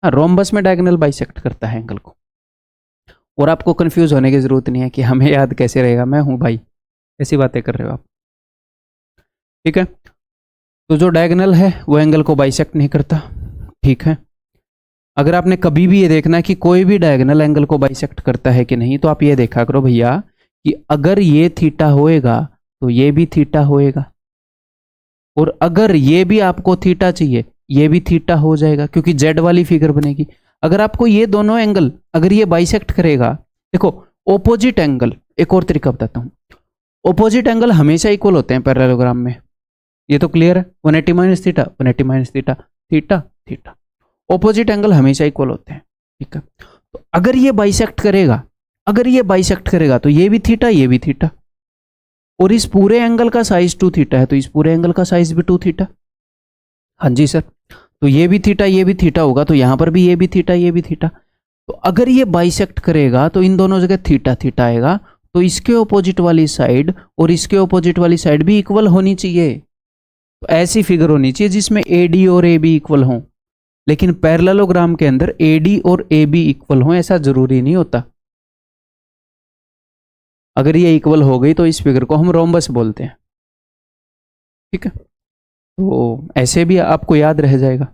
हाँ, रोम्बस में डायगोनल बाइसेक्ट करता है एंगल को। और आपको कंफ्यूज होने की जरूरत नहीं है कि हमें याद कैसे रहेगा, मैं हूं भाई, ऐसी बातें कर रहे हो आप। ठीक है, तो जो डायगोनल है वो एंगल को बाइसेक्ट नहीं करता। ठीक है, अगर आपने कभी भी ये देखना है कि कोई भी डायगोनल एंगल को बाइसेक्ट करता है कि नहीं, तो आप ये देखा करो भैया कि अगर ये थीटा होएगा तो ये भी थीटा होएगा, और अगर ये भी आपको थीटा चाहिए ये भी थीटा हो जाएगा, क्योंकि जेड वाली फिगर बनेगी। अगर आपको ये दोनों एंगल अगर ये बाइसेक्ट करेगा, देखो ओपोजिट एंगल, एक और तरीका बताता हूं, ओपोजिट एंगल हमेशा इक्वल होते हैं पैरेललोग्राम में, ये तो क्लियर है। 180 minus theta, 180 minus theta, theta theta, opposite angle हमेशा इक्वल होते हैं। ठीक है, तो अगर ये बाइसेक्ट करेगा, अगर ये बाइसेक्ट करेगा तो ये भी थीटा ये भी थीटा, और इस पूरे एंगल का साइज 2 थीटा है तो इस पूरे एंगल का साइज भी 2 थीटा। हाँ जी सर, तो ये भी थीटा होगा, तो यहां पर भी ये भी थीटा। तो अगर ये बाइसेक्ट करेगा तो इन दोनों जगह थीटा थीटा आएगा, तो इसके ऑपोजिट वाली साइड और इसके ऑपोजिट वाली साइड भी इक्वल होनी चाहिए। तो ऐसी फिगर होनी चाहिए जिसमें AD और AB इक्वल हों। लेकिन पैरेललोग्राम के अंदर AD और AB इक्वल हों ऐसा जरूरी नहीं होता। अगर ये इक्वल हो गई तो इस फिगर को हम रोम्बस बोलते हैं। ठीक है, तो ऐसे भी आपको याद रह जाएगा।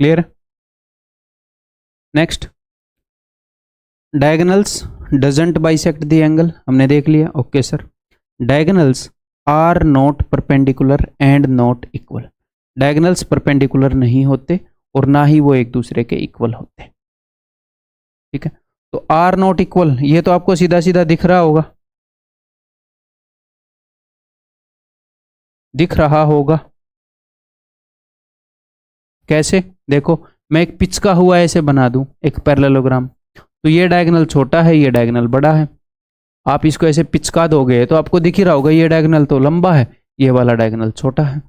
Clear? Next, diagonals doesn't bisect the angle, हमने देख लिया। Okay sir, diagonals are not perpendicular and not equal, diagonals perpendicular नहीं होते और ना ही वो एक दूसरे के इक्वल होते। ठीक है, तो आर नॉट इक्वल ये तो आपको सीधा सीधा दिख रहा होगा, दिख रहा होगा। कैसे? देखो, मैं एक पिचका हुआ ऐसे बना दूं एक पैरेललोग्राम, तो ये डायगोनल छोटा है ये डायगोनल बड़ा है। आप इसको ऐसे पिचका दोगे तो आपको दिख ही रहा होगा ये डायगोनल तो लंबा है, ये वाला डायगोनल छोटा है।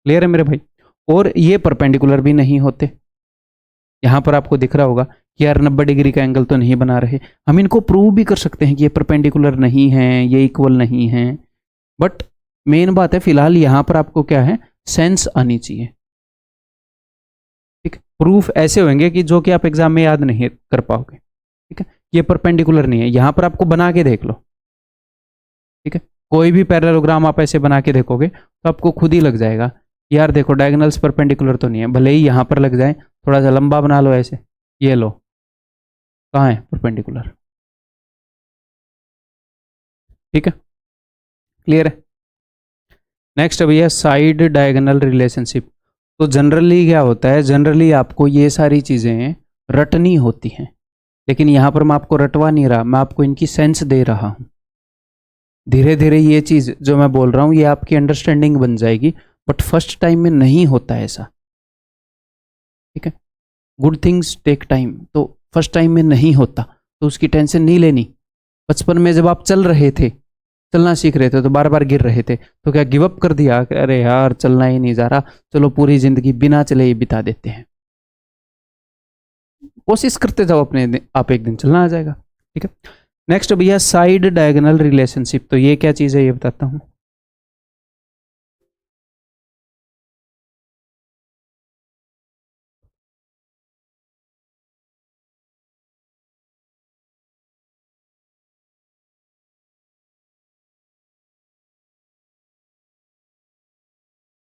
क्लियर है मेरे भाई? और ये परपेंडिकुलर भी नहीं होते। यहां पर आपको दिख रहा होगा कि यार 90 डिग्री का एंगल तो नहीं बना रहे। हम इनको प्रूव भी कर सकते हैं कि ये परपेंडिकुलर नहीं है, ये इक्वल नहीं है, बट मेन बात है फिलहाल यहां पर आपको क्या है, सेंस आनी चाहिए। ठीक, प्रूफ ऐसे होंगे कि जो कि आप एग्जाम में याद नहीं कर पाओगे। ठीक है, ये परपेंडिकुलर नहीं है, यहां पर आपको बना के देख लो। ठीक है, कोई भी पैरेललोग्राम आप ऐसे बना के देखोगे तो आपको खुद ही लग जाएगा यार देखो डायगोनल्स परपेंडिकुलर तो नहीं है, भले ही यहां पर लग जाए, थोड़ा सा लंबा बना लो ऐसे, ये लो, कहाँ है परपेंडिकुलर। ठीक है, क्लियर है? नेक्स्ट भैया साइड डायगोनल रिलेशनशिप। तो जनरली क्या होता है, जनरली आपको ये सारी चीजें रटनी होती हैं, लेकिन यहां पर मैं आपको रटवा नहीं रहा, मैं आपको इनकी सेंस दे रहा हूं। धीरे धीरे ये चीज जो मैं बोल रहा हूं ये आपकी अंडरस्टैंडिंग बन जाएगी, बट फर्स्ट टाइम में नहीं होता ऐसा। ठीक है, गुड थिंग्स टेक टाइम, तो फर्स्ट टाइम में नहीं होता, तो उसकी टेंशन नहीं लेनी। बचपन में जब आप चल रहे थे, चलना सीख रहे थे, तो बार बार गिर रहे थे, तो क्या गिव अप कर दिया कि अरे यार चलना ही नहीं जा रहा, चलो पूरी जिंदगी बिना चले ही बिता देते हैं। कोशिश करते जाओ अपने, आप एक दिन चलना आ जाएगा। ठीक है, नेक्स्ट भैया साइड डायगोनल रिलेशनशिप। तो ये क्या चीज है ये बताता हूं।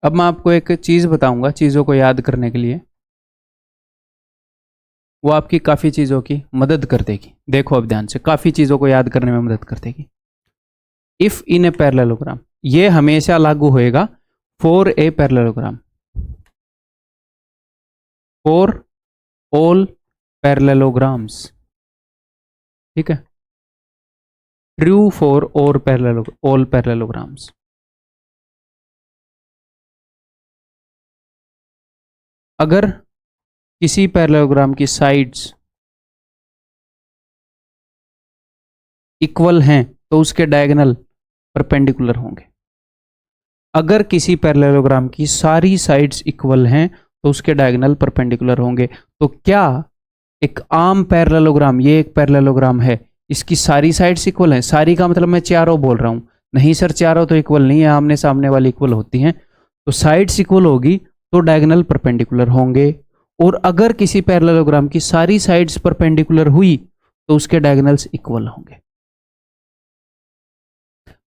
अब मैं आपको एक चीज बताऊंगा चीजों को याद करने के लिए, वो आपकी काफी चीजों की मदद कर देगी। देखो अब ध्यान से, काफी चीजों को याद करने में मदद कर देगी। इफ इन ए पैरेललोग्राम, ये हमेशा लागू होएगा for a parallelogram, for all parallelograms. ठीक है, ट्रू फॉर और ऑल पैरेललोग्राम्स। अगर किसी पैरेललोग्राम की साइड्स इक्वल हैं तो उसके डायगोनल परपेंडिकुलर होंगे। अगर किसी पैरेललोग्राम की सारी साइड्स इक्वल हैं तो उसके डायगोनल परपेंडिकुलर होंगे। तो क्या एक आम पैरेललोग्राम, ये एक पैरेललोग्राम है, इसकी सारी साइड्स इक्वल हैं? सारी का मतलब मैं चारों बोल रहा हूं। नहीं सर, चारों तो इक्वल नहीं है, आमने सामने वाली इक्वल होती हैं। तो साइड्स इक्वल होगी तो डायगोनल परपेंडिकुलर होंगे। और अगर किसी पैरेललोग्राम की सारी साइड्स परपेंडिकुलर हुई तो उसके डायगोनल्स इक्वल होंगे।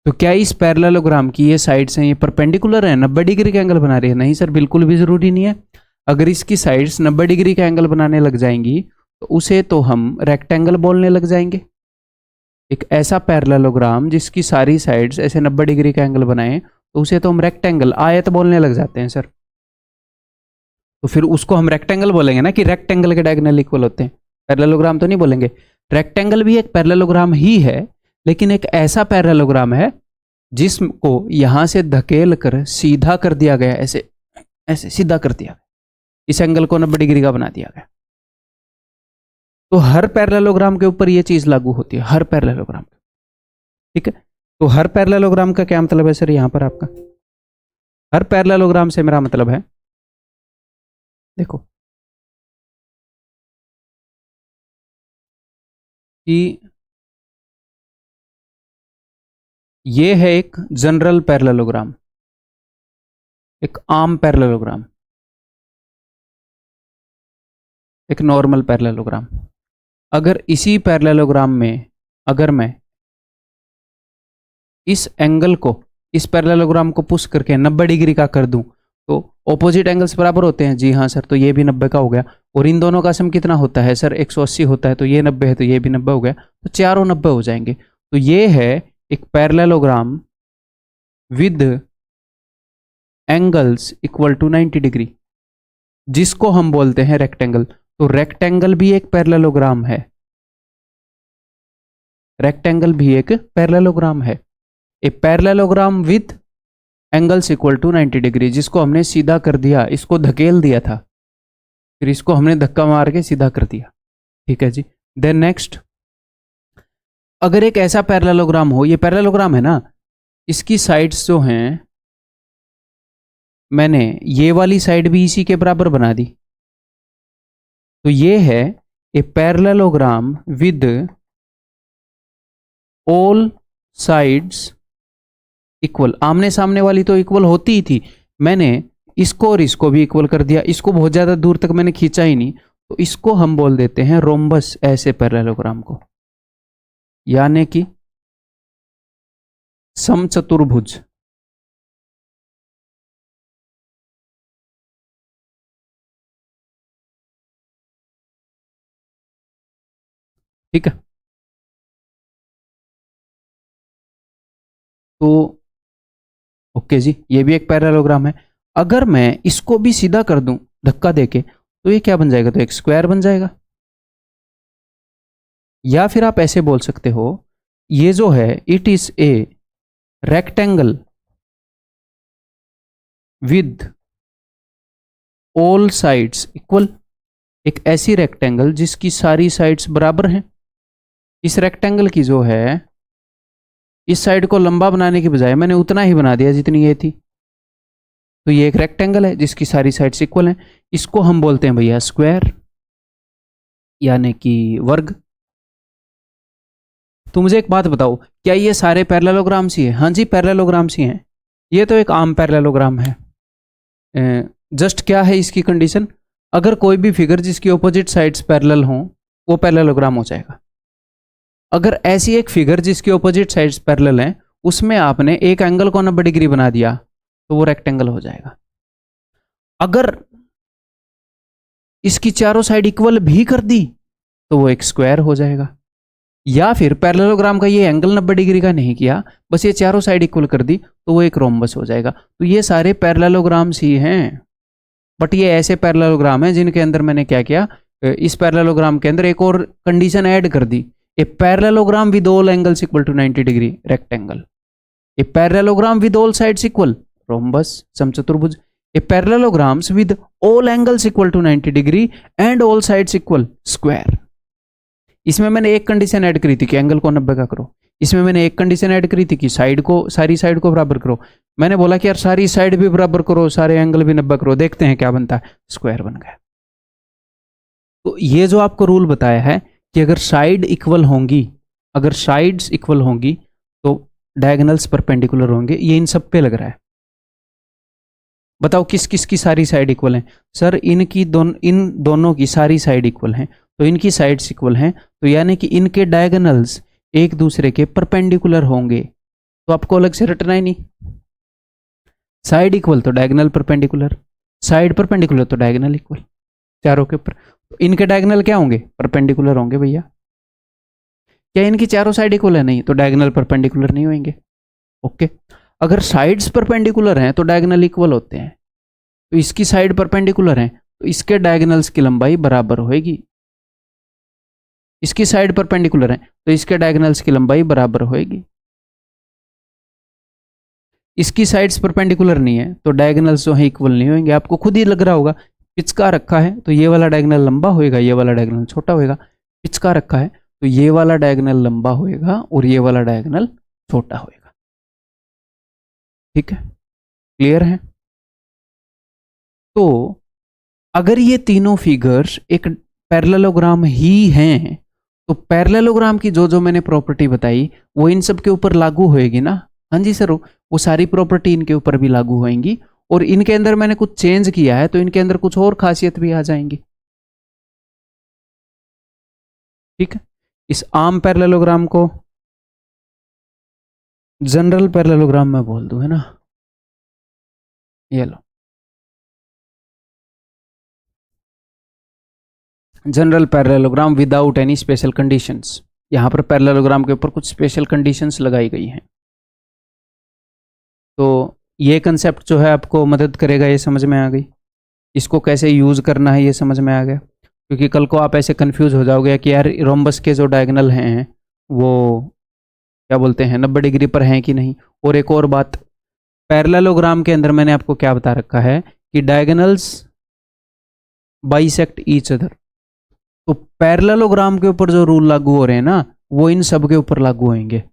तो क्या इस पैरेललोग्राम की ये साइड्स हैं, ये परपेंडिकुलर है, 90 डिग्री का एंगल बना रही है? नहीं सर, बिल्कुल भी जरूरी नहीं है। अगर इसकी साइड्स 90 डिग्री का एंगल बनाने लग जाएंगी तो उसे तो हम रेक्टेंगल बोलने लग जाएंगे। एक ऐसा पैरेललोग्राम जिसकी सारी साइड्स ऐसे 90 डिग्री का एंगल बनाए तो उसे तो हम रेक्टेंगल, आयत बोलने लग जाते हैं सर। तो फिर उसको हम रेक्टेंगल बोलेंगे ना, कि रेक्टेंगल के डायगोनल इक्वल होते हैं। पैरेललोग्राम तो नहीं बोलेंगे। रेक्टेंगल भी एक पैरेललोग्राम ही है, लेकिन एक ऐसा पैरेललोग्राम है जिसको यहां से धकेल कर सीधा कर दिया गया, ऐसे ऐसे सीधा कर दिया गया, इस एंगल को 90 डिग्री का बना दिया गया। तो हर पैरेललोग्राम के ऊपर ये चीज लागू होती है, हर पैरेललोग्राम। ठीक है, तो हर पैरेललोग्राम का क्या मतलब है सर? यहां पर आपका हर पैरेललोग्राम से मेरा मतलब है, देखो कि ये है एक जनरल पैरेललोग्राम, एक आम पैरेललोग्राम, एक नॉर्मल पैरेललोग्राम। अगर इसी पैरेललोग्राम में अगर मैं इस एंगल को, इस पैरेललोग्राम को पुश करके 90 डिग्री का कर दूं तो ऑपोजिट एंगल्स बराबर होते हैं। जी हाँ सर, तो ये भी 90 का हो गया। और इन दोनों का सम कितना होता है सर? 180 होता है। तो ये 90 है तो ये भी 90 हो गया, तो चारों 90 हो जाएंगे। तो ये है एक parallelogram with angles equal to 90 degree, जिसको हम बोलते हैं रेक्टेंगल। तो रेक्टेंगल भी एक पैरेललोग्राम है, रेक्टेंगल भी एक पैरेललोग्राम है। A parallelogram with angles equal to 90 degree, जिसको हमने सीधा कर दिया, इसको धकेल दिया था, फिर इसको हमने धक्का मार के सीधा कर दिया। ठीक है जी। देन नेक्स्ट, अगर एक ऐसा पैरेललोग्राम हो, ये पैरेललोग्राम है ना, इसकी साइड्स जो हैं, मैंने ये वाली साइड भी इसी के बराबर बना दी, तो ये है a parallelogram with all sides equal. आमने सामने वाली तो इक्वल होती ही थी, मैंने इसको और इसको भी इक्वल कर दिया। इसको बहुत ज्यादा दूर तक मैंने खींचा ही नहीं, तो इसको हम बोल देते हैं रोम्बस, ऐसे पैरेललोग्राम को, यानी कि समचतुर्भुज। ठीक है, तो ओके जी, ये भी एक पैरेललोग्राम है। अगर मैं इसको भी सीधा कर दूं धक्का देके, तो ये क्या बन जाएगा? तो एक स्क्वायर बन जाएगा। या फिर आप ऐसे बोल सकते हो, ये जो है it is a rectangle with all sides equal. एक ऐसी रेक्टेंगल जिसकी सारी साइड्स बराबर हैं। इस रेक्टेंगल की जो है, इस साइड को लंबा बनाने की बजाय मैंने उतना ही बना दिया जितनी ये थी, तो ये एक रेक्टेंगल है जिसकी सारी साइड्स इक्वल हैं। इसको हम बोलते हैं भैया स्क्वायर, यानी कि वर्ग। तो मुझे एक बात बताओ, क्या ये सारे पैरेललोग्राम्स ही है? हाँ जी, पैरेललोग्राम्स ही हैं। ये तो एक आम पैरेललोग्राम है। जस्ट क्या है इसकी कंडीशन? अगर कोई भी फिगर जिसकी ऑपोजिट साइड्स पैरेलल हों, वो पैरेललोग्राम हो जाएगा। अगर ऐसी एक फिगर जिसकी ऑपोजिट साइड्स पैरेलल हैं, उसमें आपने एक एंगल को 90 डिग्री बना दिया, तो वो रेक्टेंगल हो जाएगा। अगर इसकी चारों साइड इक्वल भी कर दी तो वो एक स्क्वायर हो जाएगा। या फिर पैरेललोग्राम का ये एंगल 90 डिग्री का नहीं किया, बस ये चारों साइड इक्वल कर दी, तो वो एक रोम्बस हो जाएगा। तो ये सारे पैरेललोग्राम्स ही हैं। बट ये ऐसे पैरेललोग्राम हैं जिनके अंदर मैंने क्या किया, इस पैरेललोग्राम के अंदर एक और कंडीशन ऐड कर दी, a parallelogram with all angles equal to 90 degree rectangle, a parallelogram with all sides equal rhombus समचतुर्भुज, a parallelograms with all angles equal to 90 degree and all sides equal square. इसमें मैंने एक condition add करी थी कि angle को 90 का करो, इसमें मैंने एक कंडीशन ऐड करी थी कि साइड को, सारी साइड को बराबर करो। मैंने बोला कि यार सारी साइड भी बराबर करो, सारे एंगल भी 90 करो, देखते हैं क्या बनता है, स्क्वायर बन गया। तो ये जो आपको रूल बताया है कि अगर साइड इक्वल होंगी, अगर साइड्स इक्वल होंगी तो डायगोनल्स परपेंडिकुलर होंगे, ये इन सब पे लग रहा है। बताओ किस किस की सारी साइड इक्वल हैं? सर इन दोनों की सारी साइड इक्वल हैं, तो इनकी साइड्स इक्वल हैं, तो यानी कि इनके डायगोनल्स एक दूसरे के परपेंडिकुलर होंगे। तो आपको अलग से रटना ही नहीं, साइड इक्वल तो डायगोनल परपेंडिकुलर, साइड परपेंडिकुलर तो डायगोनल इक्वल, चारों के ऊपर। तो इनके डायगोनल क्या होंगे? परपेंडिकुलर होंगे भैया। क्या इनकी चारों साइड इक्वल है? नहीं, तो डायगोनल परपेंडिकुलर नहीं होंगे। ओके, अगर साइड्स परपेंडिकुलर हैं तो डायगोनल इक्वल होते हैं, तो इसकी साइड परपेंडिकुलर है तो इसके डायगोनल्स की लंबाई बराबर होएगी, इसकी साइड परपेंडिकुलर है तो इसके डायगोनल्स की लंबाई बराबर होएगी। इसकी साइड्स परपेंडिकुलर नहीं है तो डायगोनल्स जो है इक्वल नहीं होंगे। आपको खुद ही लग रहा होगा, पिचका रखा है तो ये वाला डायगोनल लंबा होएगा, ये वाला डायगोनल छोटा होएगा। पिचका रखा है तो ये वाला डायगोनल लंबा होएगा और ये वाला डायगोनल छोटा होएगा। ठीक है, क्लियर है? तो अगर ये तीनों फिगर्स एक पैरेललोग्राम ही हैं तो पैरेललोग्राम की जो जो मैंने प्रॉपर्टी बताई वो इन सब के ऊपर लागू होएगी ना? हाँ जी सर, वो सारी प्रॉपर्टी इनके ऊपर भी लागू होएंगी, और इनके अंदर मैंने कुछ चेंज किया है तो इनके अंदर कुछ और खासियत भी आ जाएंगी। ठीक है, इस आम पैरेललोग्राम को जनरल पैरेललोग्राम में बोल दूं, है ना? ये लो, general parallelogram without any special conditions. यहां पर पैरेललोग्राम के ऊपर कुछ स्पेशल कंडीशंस लगाई गई हैं। तो ये कंसेप्ट जो है आपको मदद करेगा, ये समझ में आ गई? इसको कैसे यूज़ करना है ये समझ में आ गया? क्योंकि कल को आप ऐसे कंफ्यूज हो जाओगे कि यार रोम्बस के जो डायगोनल हैं वो क्या बोलते हैं 90 डिग्री पर हैं कि नहीं। और एक और बात, पैरेललोग्राम के अंदर मैंने आपको क्या बता रखा है कि डायगोनल्स बाइसेक्ट ईच अदर। तो पैरेललोग्राम के ऊपर जो रूल लागू हो रहे हैं ना वो इन सब के ऊपर लागू होंगे,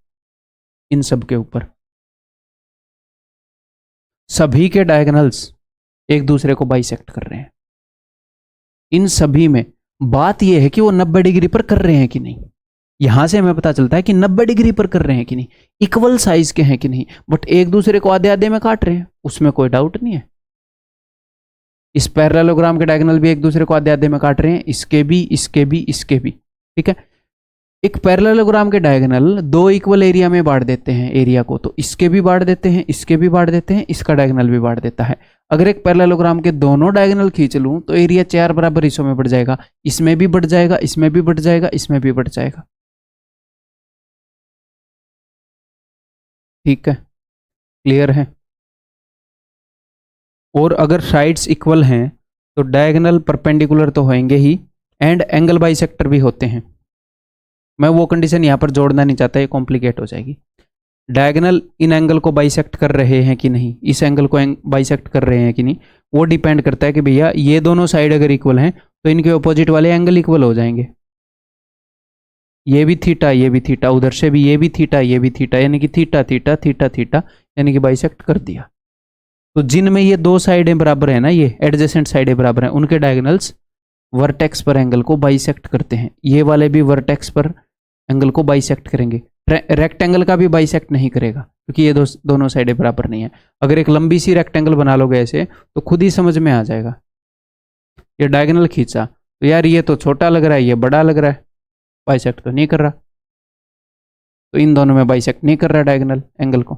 इन सब के ऊपर। सभी के डायगोनल्स एक दूसरे को बाइसेक्ट कर रहे हैं, इन सभी में। बात यह है कि वो 90 डिग्री पर कर रहे हैं कि नहीं। यहां से हमें पता चलता है कि 90 डिग्री पर कर रहे हैं कि नहीं, इक्वल साइज के हैं कि नहीं, बट एक दूसरे को आधे आधे में काट रहे हैं, उसमें कोई डाउट नहीं है। इस पैरेललोग्राम के डायगोनल भी एक दूसरे को आधे आधे में काट रहे हैं, इसके भी, इसके भी, इसके भी। ठीक है, एक पैरेललोग्राम के डायगोनल दो इक्वल एरिया में बांट देते हैं एरिया को, तो इसके भी बांट देते हैं, इसके भी बांट देते हैं, इसका डायगोनल भी बांट देता है। अगर एक पैरेललोग्राम के दोनों डायगोनल खींच लूं तो एरिया 4 बराबर हिस्सों में बढ़ जाएगा, इसमें भी बढ़ जाएगा, इसमें भी बढ़ जाएगा, इसमें भी बढ़ जाएगा। ठीक है, क्लियर है? और अगर साइड्स इक्वल हैं तो डायगोनल परपेंडिकुलर तो होंगे ही, एंड एंगल बाइसेक्टर भी होते हैं। मैं वो कंडीशन यहाँ पर जोड़ना नहीं चाहता, ये कॉम्प्लिकेट हो जाएगी। डायगोनल इन एंगल को बाइसेक्ट कर रहे हैं कि नहीं, इस एंगल को बाइसेक्ट कर रहे हैं कि नहीं, वो डिपेंड करता है कि भैया ये दोनों साइड अगर इक्वल हैं तो इनके ऑपोजिट वाले एंगल इक्वल हो जाएंगे। ये भी थीटा, ये भी थीटा, उधर से भी ये भी थीटा, ये भी थीटा, यानी कि थीटा थीटा थीटा थीटा, यानी कि बाइसेक्ट कर दिया। तो जिनमें ये दो साइडें बराबर है ना, ये एडजेसेंट साइडें बराबर हैं, उनके डायगोनल्स वर्टेक्स पर एंगल को बाइसेक्ट करते हैं। ये वाले भी वर्टेक्स पर एंगल को बाइसेक्ट करेंगे। रेक्टेंगल का भी बाइसेक्ट नहीं करेगा क्योंकि ये दोनों साइडें बराबर नहीं है। अगर एक लंबी सी रेक्टेंगल बना लोगे ऐसे तो खुद ही समझ में आ जाएगा। ये डायगोनल खींचा तो यार ये तो छोटा लग रहा है, ये बड़ा लग रहा है, बाइसेक्ट तो नहीं कर रहा, तो इन दोनों में बाइसेक्ट नहीं कर रहा डायगोनल एंगल को।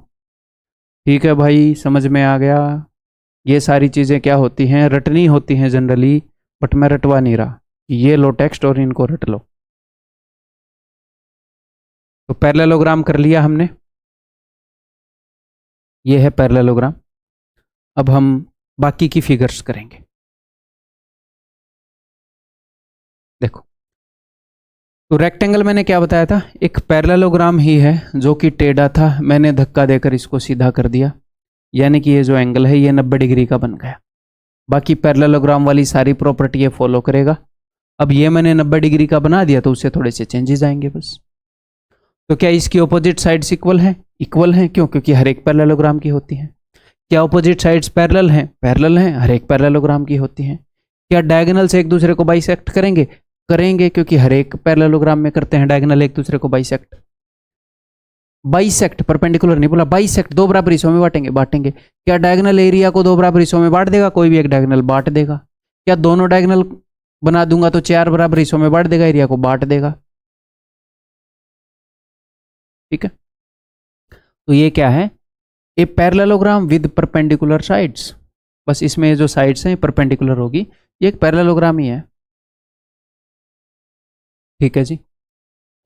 ठीक है भाई, समझ में आ गया? ये सारी चीज़ें क्या होती हैं, रटनी होती हैं जनरली, बट मैं रटवा नहीं रहा। ये लो टेक्स्ट और इनको रट लो। तो पैरेललोग्राम कर लिया हमने, ये है पैरेललोग्राम। अब हम बाकी की फिगर्स करेंगे। देखो, तो रेक्टेंगल मैंने क्या बताया था, एक पैरेललोग्राम ही है जो कि टेढ़ा था, मैंने धक्का देकर इसको सीधा कर दिया, यानी कि ये जो एंगल है ये 90 डिग्री का बन गया। बाकी पैरेललोग्राम वाली सारी प्रॉपर्टी ये फॉलो करेगा। अब ये मैंने 90 डिग्री का बना दिया तो उससे थोड़े से चेंजेस आएंगे बस। तो क्या इसकी ऑपोजिट साइड्स इक्वल हैं? इक्वल हैं, क्यों? क्योंकि हर एक पैरेललोग्राम की होती हैं। क्या ऑपोजिट साइड्स पैरेलल हैं? पैरेलल हैं, हर एक पैरेललोग्राम की होती हैं। क्या डायगोनल से एक दूसरे को बाइसेक्ट करेंगे? करेंगे, क्योंकि हर एक पैरेललोग्राम में करते हैं डायगोनल एक दूसरे को बाइसेक्ट। बाइसेक्ट, परपेंडिकुलर नहीं बोला, बाइसेक्ट, दो बराबर हिस्सों में बांटेंगे। बांटेंगे क्या डायगोनल एरिया को दो बराबर हिस्सों में बांट देगा? कोई भी एक डायगोनल बांट देगा। क्या दोनों डायगोनल बना दूंगा तो चार बराबर हिस्सों में बांट देगा? एरिया को बांट देगा। ठीक है, तो ये क्या है? A parallelogram with perpendicular sides. बस इसमें जो साइड्स हैं परपेंडिकुलर होगी, ये एक पैरेललोग्राम ही है। ठीक है जी।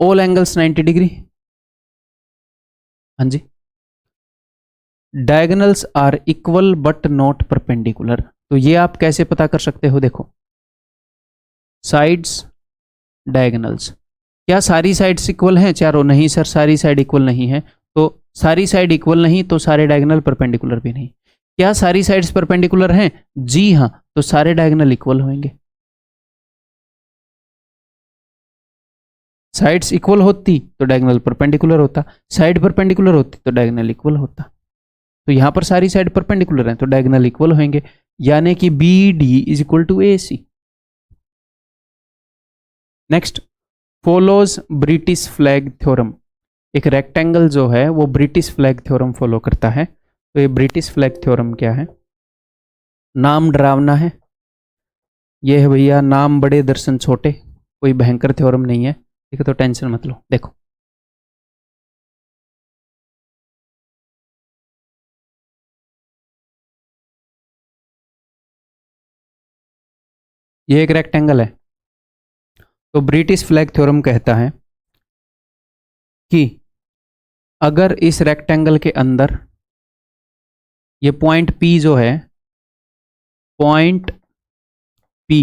All angles 90 degree. हाँ जी। Diagonals are equal but not perpendicular. तो ये आप कैसे पता कर सकते हो? देखो, साइड्स, डायगोनल्स, क्या सारी साइड्स इक्वल हैं चारों? नहीं सर, सारी साइड इक्वल नहीं है। तो सारी साइड इक्वल नहीं तो सारे डायगोनल परपेंडिकुलर भी नहीं। क्या सारी साइड्स परपेंडिकुलर हैं? जी हाँ, तो सारे डायगोनल इक्वल होंगे। साइड्स इक्वल होती तो डायगोनल परपेंडिकुलर होता, साइड परपेंडिकुलर होती तो डायगोनल इक्वल होता। तो यहां पर सारी साइड परपेंडिकुलर हैं तो डायगोनल इक्वल होंगे, यानी कि B D is equal to A C. Next, follows British flag theorem. एक रेक्टेंगल जो है वो ब्रिटिश फ्लैग थ्योरम फॉलो करता है। तो ये ब्रिटिश फ्लैग थ्योरम क्या है? नाम डरावना है। ये है भैया, नाम बड़े दर्शन छोटे, कोई भयंकर थ्योरम नहीं है। ठीक है, तो टेंशन मत लो। देखो, ये एक रेक्टेंगल है। तो ब्रिटिश फ्लैग थ्योरम कहता है कि अगर इस रेक्टेंगल के अंदर ये पॉइंट P जो है, point P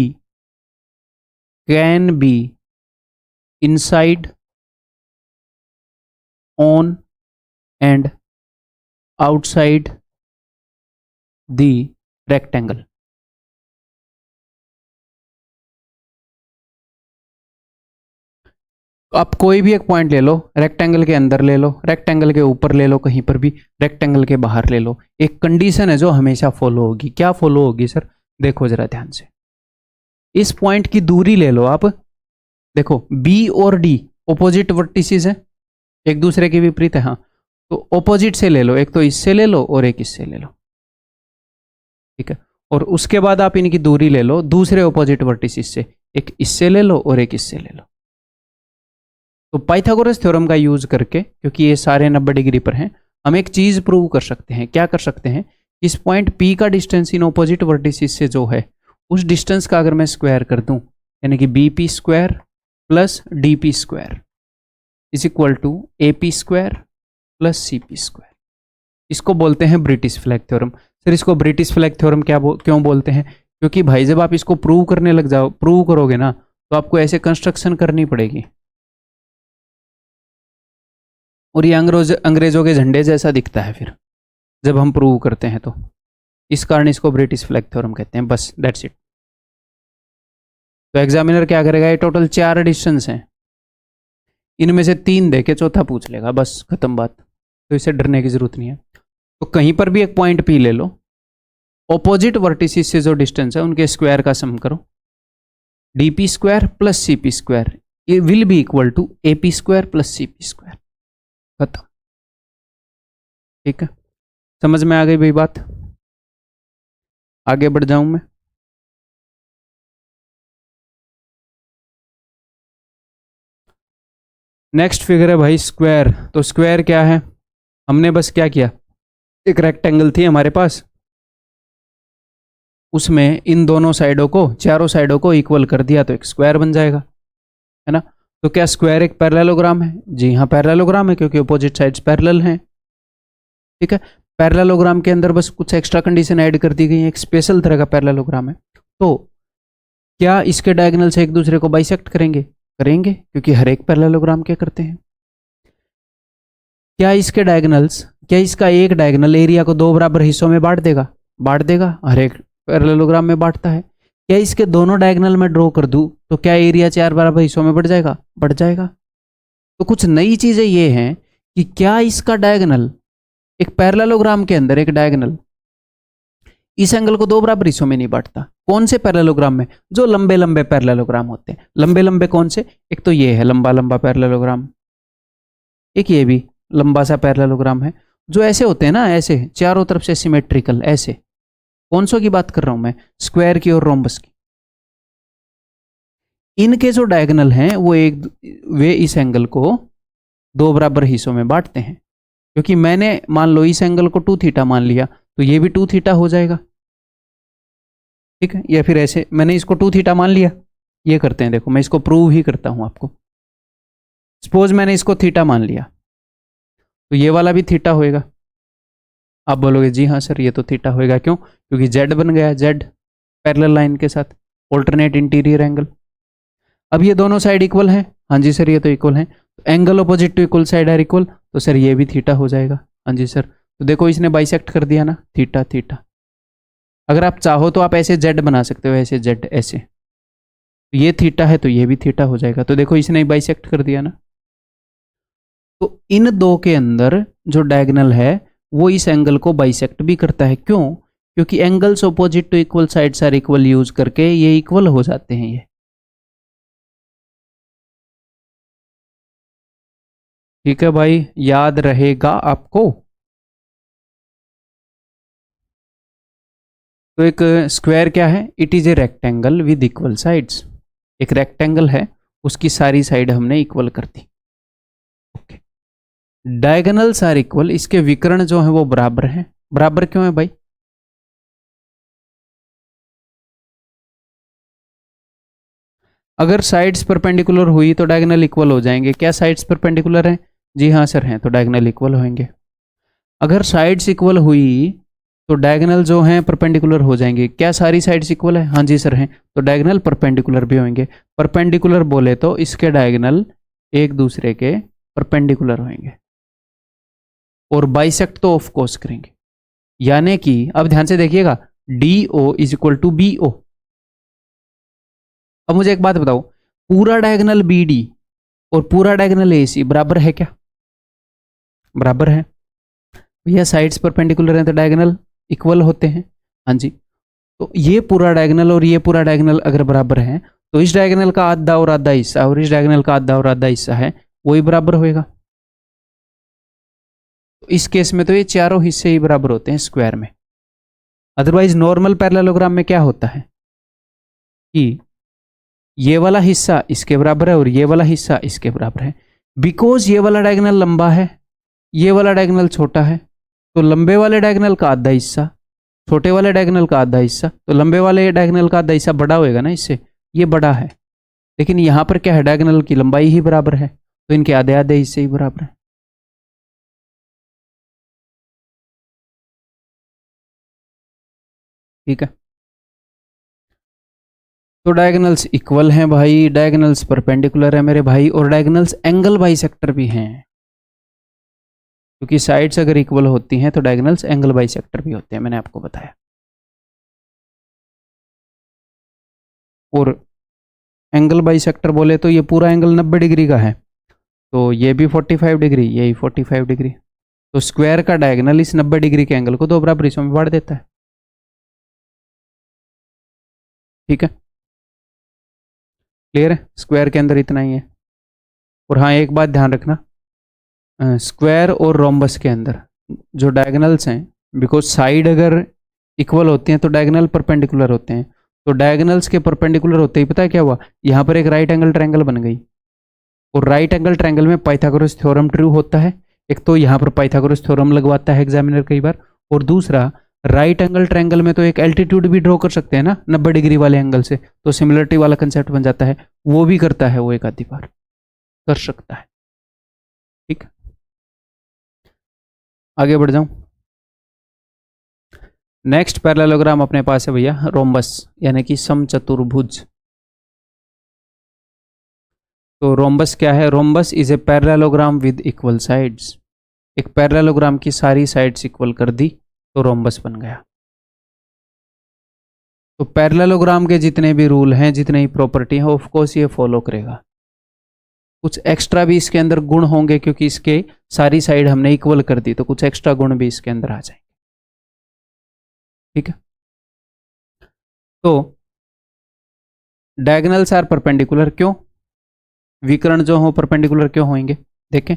can be inside, on and outside the rectangle. आप कोई भी एक पॉइंट ले लो, रेक्टेंगल के अंदर ले लो, रेक्टेंगल के ऊपर ले लो, कहीं पर भी, रेक्टेंगल के बाहर ले लो। एक कंडीशन है जो हमेशा फॉलो होगी। क्या फॉलो होगी सर? देखो जरा ध्यान से, इस पॉइंट की दूरी ले लो आप। देखो, बी और डी ओपोजिट वर्टिसेस है, एक दूसरे के विपरीत है। हाँ, तो ओपोजिट से ले लो, एक तो इससे ले लो और एक इससे ले लो। ठीक है, और उसके बाद आप इनकी दूरी ले लो दूसरे ओपोजिट वर्टिसेस से, एक इससे ले लो और एक इससे ले लो। तो पाइथागोरस थ्योरम का यूज करके, क्योंकि ये सारे 90 डिग्री पर हैं, हम एक चीज प्रूव कर सकते हैं। क्या कर सकते हैं? इस पॉइंट P का डिस्टेंस इन ऑपोजिट वर्टिसेस से जो है, उस डिस्टेंस का अगर मैं स्क्वायर कर दूं, यानी कि BP square plus DP square is equal to AP square plus CP square. इसको बोलते हैं ब्रिटिश फ्लैग थ्योरम। सर, इसको ब्रिटिश फ्लैग थ्योरम क्यों बोलते हैं? क्योंकि भाई जब आप इसको प्रूव करने लग जाओ, प्रूव करोगे ना, तो आपको ऐसे कंस्ट्रक्शन करनी पड़ेगी और ये अंग्रेजों के झंडे जैसा दिखता है फिर जब हम प्रूव करते हैं। तो इस कारण इसको ब्रिटिश फ्लैग थ्योरम कहते हैं। बस दैट्स इट। तो एग्जामिनर क्या करेगा? ये टोटल 4 डिस्टेंस हैं, इनमें से 3 देके चौथा पूछ लेगा, बस खत्म बात। तो इसे डरने की जरूरत नहीं है। तो कहीं पर भी एक पॉइंट P ले लो, ऑपोजिट वर्टिसेस से जो डिस्टेंस है उनके स्क्वायर का सम करो, DP square plus CP square will be equal to AP square plus CP square. खत्म। ठीक है, समझ में आ गई भाई बात? आगे बढ़ जाऊं मैं? नेक्स्ट फिगर है भाई स्क्वायर। तो स्क्वायर क्या है? हमने बस क्या किया, एक रेक्टेंगल थी हमारे पास, उसमें इन दोनों साइडों को, चारों साइडों को इक्वल कर दिया तो एक स्क्वायर बन जाएगा, है ना? तो क्या स्क्वायर एक पैरेललोग्राम है? जी हाँ, पैरेललोग्राम है, क्योंकि अपोजिट साइड्स पैरेलल हैं। ठीक है, पैरेललोग्राम के अंदर बस कुछ एक्स्ट्रा कंडीशन ऐड कर दी गई है, एक स्पेशल तरह का पैरेललोग्राम है। तो क्या इसके डायगोनल से एक दूसरे को बाइसेक्ट करेंगे? करेंगे, क्योंकि हर एक पैरेललोग्राम क्या करते हैं। क्या इसके डायगोनल्स, क्या इसका एक डायगोनल एरिया को 2 बराबर हिस्सों में बांट देगा? बांट देगा, हर एक पैरेललोग्राम में बांटता है। क्या इसके दोनों डायगोनल में ड्रॉ कर दूं तो क्या एरिया 4 बराबर हिस्सों में बढ़ जाएगा? बढ़ जाएगा। तो कुछ नई चीजें ये हैं कि क्या इसका डायगोनल एक पैरेललोग्राम के अंदर एक डायगोनल इस एंगल को 2 बराबर हिस्सों में नहीं बांटता। कौन से पैरेललोग्राम में? जो लंबे लंबे पैरेललोग्राम होते हैं। लंबे लंबे कौन से? एक तो ये है लंबा लंबा पैरेललोग्राम, एक ये भी लंबा सा पैरेललोग्राम है। जो ऐसे होते हैं ना, ऐसे चारों तरफ से सिमेट्रिकल, ऐसे कौन सो की बात कर रहा हूं मैं? स्क्वायर की और रोम्बस की। इनके जो डायगोनल हैं वे इस एंगल को 2 बराबर हिस्सों में बांटते हैं। क्योंकि मैंने मान लो इस एंगल को 2 थीटा मान लिया तो ये भी 2 थीटा हो जाएगा, ठीक है। या फिर ऐसे मैंने इसको 2 थीटा मान लिया, ये करते हैं, देखो मैं इसको प्रूव ही करता हूं आपको। सपोज मैंने इसको थीटा मान लिया तो ये वाला भी थीटा होएगा। आप बोलोगे जी हाँ सर ये तो थीटा होएगा, क्यों? क्योंकि जेड बन गया, जेड पैरेलल लाइन के साथ ऑल्टरनेट इंटीरियर एंगल। अब ये दोनों साइड इक्वल हैं, हाँ जी सर ये तो इक्वल हैं, तो angle opposite to equal side are equal, तो सर ये भी थीटा हो जाएगा। हाँ जी सर, तो देखो इसने बाइसेक्ट कर दिया ना, थीटा थीटा। अगर आप चाहो तो आप ऐसे जेड बना सकते हो, ऐसे जेड ऐसे, तो ये थीटा है तो ये भी थीटा हो जाएगा। तो देखो इसने बाइसेक्ट कर दिया ना। तो इन दो के अंदर जो डायगोनल है वो इस एंगल को बाइसेक्ट भी करता है। क्यों? क्योंकि angles opposite to equal sides are equal use करके ये इक्वल हो जाते हैं। ये ठीक है भाई, याद रहेगा आपको। तो एक स्क्वायर क्या है? It is a rectangle with equal sides. एक रेक्टेंगल है, उसकी सारी साइड हमने इक्वल कर दी। ओके, डायगोनल्स आर इक्वल, इसके विकर्ण जो है वो बराबर हैं। बराबर क्यों है भाई? अगर साइड्स परपेंडिकुलर हुई तो डायगोनल इक्वल हो जाएंगे। क्या साइड्स परपेंडिकुलर हैं? जी हाँ सर हैं, तो डायगोनल इक्वल होंगे। अगर साइड्स इक्वल हुई तो डायगोनल जो हैं परपेंडिकुलर हो जाएंगे। क्या सारी साइड्स इक्वल है? हाँ जी सर हैं, तो डायगोनल परपेंडिकुलर भी होंगे। परपेंडिकुलर बोले तो इसके डायगोनल एक दूसरे के परपेंडिकुलर होंगे और बाइसेक्ट तो ऑफ कोर्स करेंगे। यानी कि अब ध्यान से देखिएगा, D O is equal to B O. अब मुझे एक बात बताओ, पूरा डायगोनल बी डी और पूरा डायगोनल ए सी बराबर है क्या? बराबर है। भैया साइड्स परपेंडिकुलर हैं तो डायगोनल इक्वल होते हैं। हाँ जी, तो ये पूरा डायगोनल और ये पूरा डायगोनल अगर बराबर है तो इस डायगोनल का आधा और आधा हिस्सा और इस डायगोनल का आधा और आधा हिस्सा है वही बराबर होएगा। तो इस केस में तो ये चारों हिस्से ही बराबर होते हैं स्क्वायर में। अदरवाइज नॉर्मल पैरेललोग्राम में क्या होता है कि ये वाला हिस्सा इसके बराबर है और ये वाला हिस्सा इसके बराबर है। बिकॉज ये वाला डायगोनल लंबा है, ये वाला डायगोनल छोटा है, तो लंबे वाले डायगोनल का आधा हिस्सा, छोटे वाले डायगोनल का आधा हिस्सा, तो लंबे वाले डायगोनल का आधा हिस्सा बड़ा होएगा ना इससे, ये बड़ा है। लेकिन यहां पर क्या है, डायगोनल की लंबाई ही बराबर है, तो इनके आधे आधे हिस्से ही बराबर है। ठीक है, तो डायगोनल्स इक्वल हैं भाई, डायगोनल्स परपेंडिकुलर है मेरे भाई, और डायगोनल्स एंगल बाइसेक्टर भी हैं। क्योंकि साइड्स अगर इक्वल होती हैं तो डायगोनल्स एंगल बाइसेक्टर भी होते हैं, मैंने आपको बताया। और एंगल बाइसेक्टर बोले तो ये पूरा एंगल 90 डिग्री का है, तो ये भी 45 डिग्री, यही 45 डिग्री। तो स्क्वायर का डायगोनल इस 90 डिग्री के एंगल को 2 बराबर हिस्सों में बांट देता है। ठीक है, क्लियर है? स्क्वायर के अंदर इतना ही है। और हाँ एक बात ध्यान रखना, स्क्वायर और रोम्बस के अंदर जो डायगोनल्स हैं, बिकॉज साइड अगर इक्वल होती हैं तो डायगोनल परपेंडिकुलर होते हैं, तो डायगोनल्स के परपेंडिकुलर होते ही पता है क्या हुआ, यहाँ पर एक राइट एंगल ट्रायंगल बन गई। और राइट एंगल ट्रायंगल में पाइथागोरस थ्योरम ट्रू होता है। एक तो यहाँ पर पाइथागोरस थ्योरम लगवाता है एग्जामिनर कई बार, और दूसरा राइट एंगल ट्रायंगल में तो एक एल्टीट्यूड भी ड्रॉ कर सकते हैं ना 90 डिग्री वाले एंगल से, तो सिमिलरिटी वाला कंसेप्ट बन जाता है, वो भी करता है वो एक आधी बार कर सकता है। ठीक, आगे बढ़ जाऊं। नेक्स्ट पैरेललोग्राम अपने पास है भैया रोम्बस, यानी कि समचतुर्भुज। तो रोम्बस क्या है? Rhombus is a parallelogram with equal sides. एक पैरेललोग्राम की सारी साइड्स इक्वल कर दी तो रोम्बस बन गया। तो पैरेललोग्राम के जितने भी रूल हैं, जितने ही प्रॉपर्टी हैं, ऑफ कोर्स ये फॉलो करेगा। कुछ एक्स्ट्रा भी इसके अंदर गुण होंगे क्योंकि इसके सारी साइड हमने इक्वल कर दी, तो कुछ एक्स्ट्रा गुण भी इसके अंदर आ जाएंगे। ठीक है, तो डायगोनल्स आर परपेंडिकुलर, क्यों? विकर्ण जो हो परपेंडिकुलर क्यों होंगे? देखें,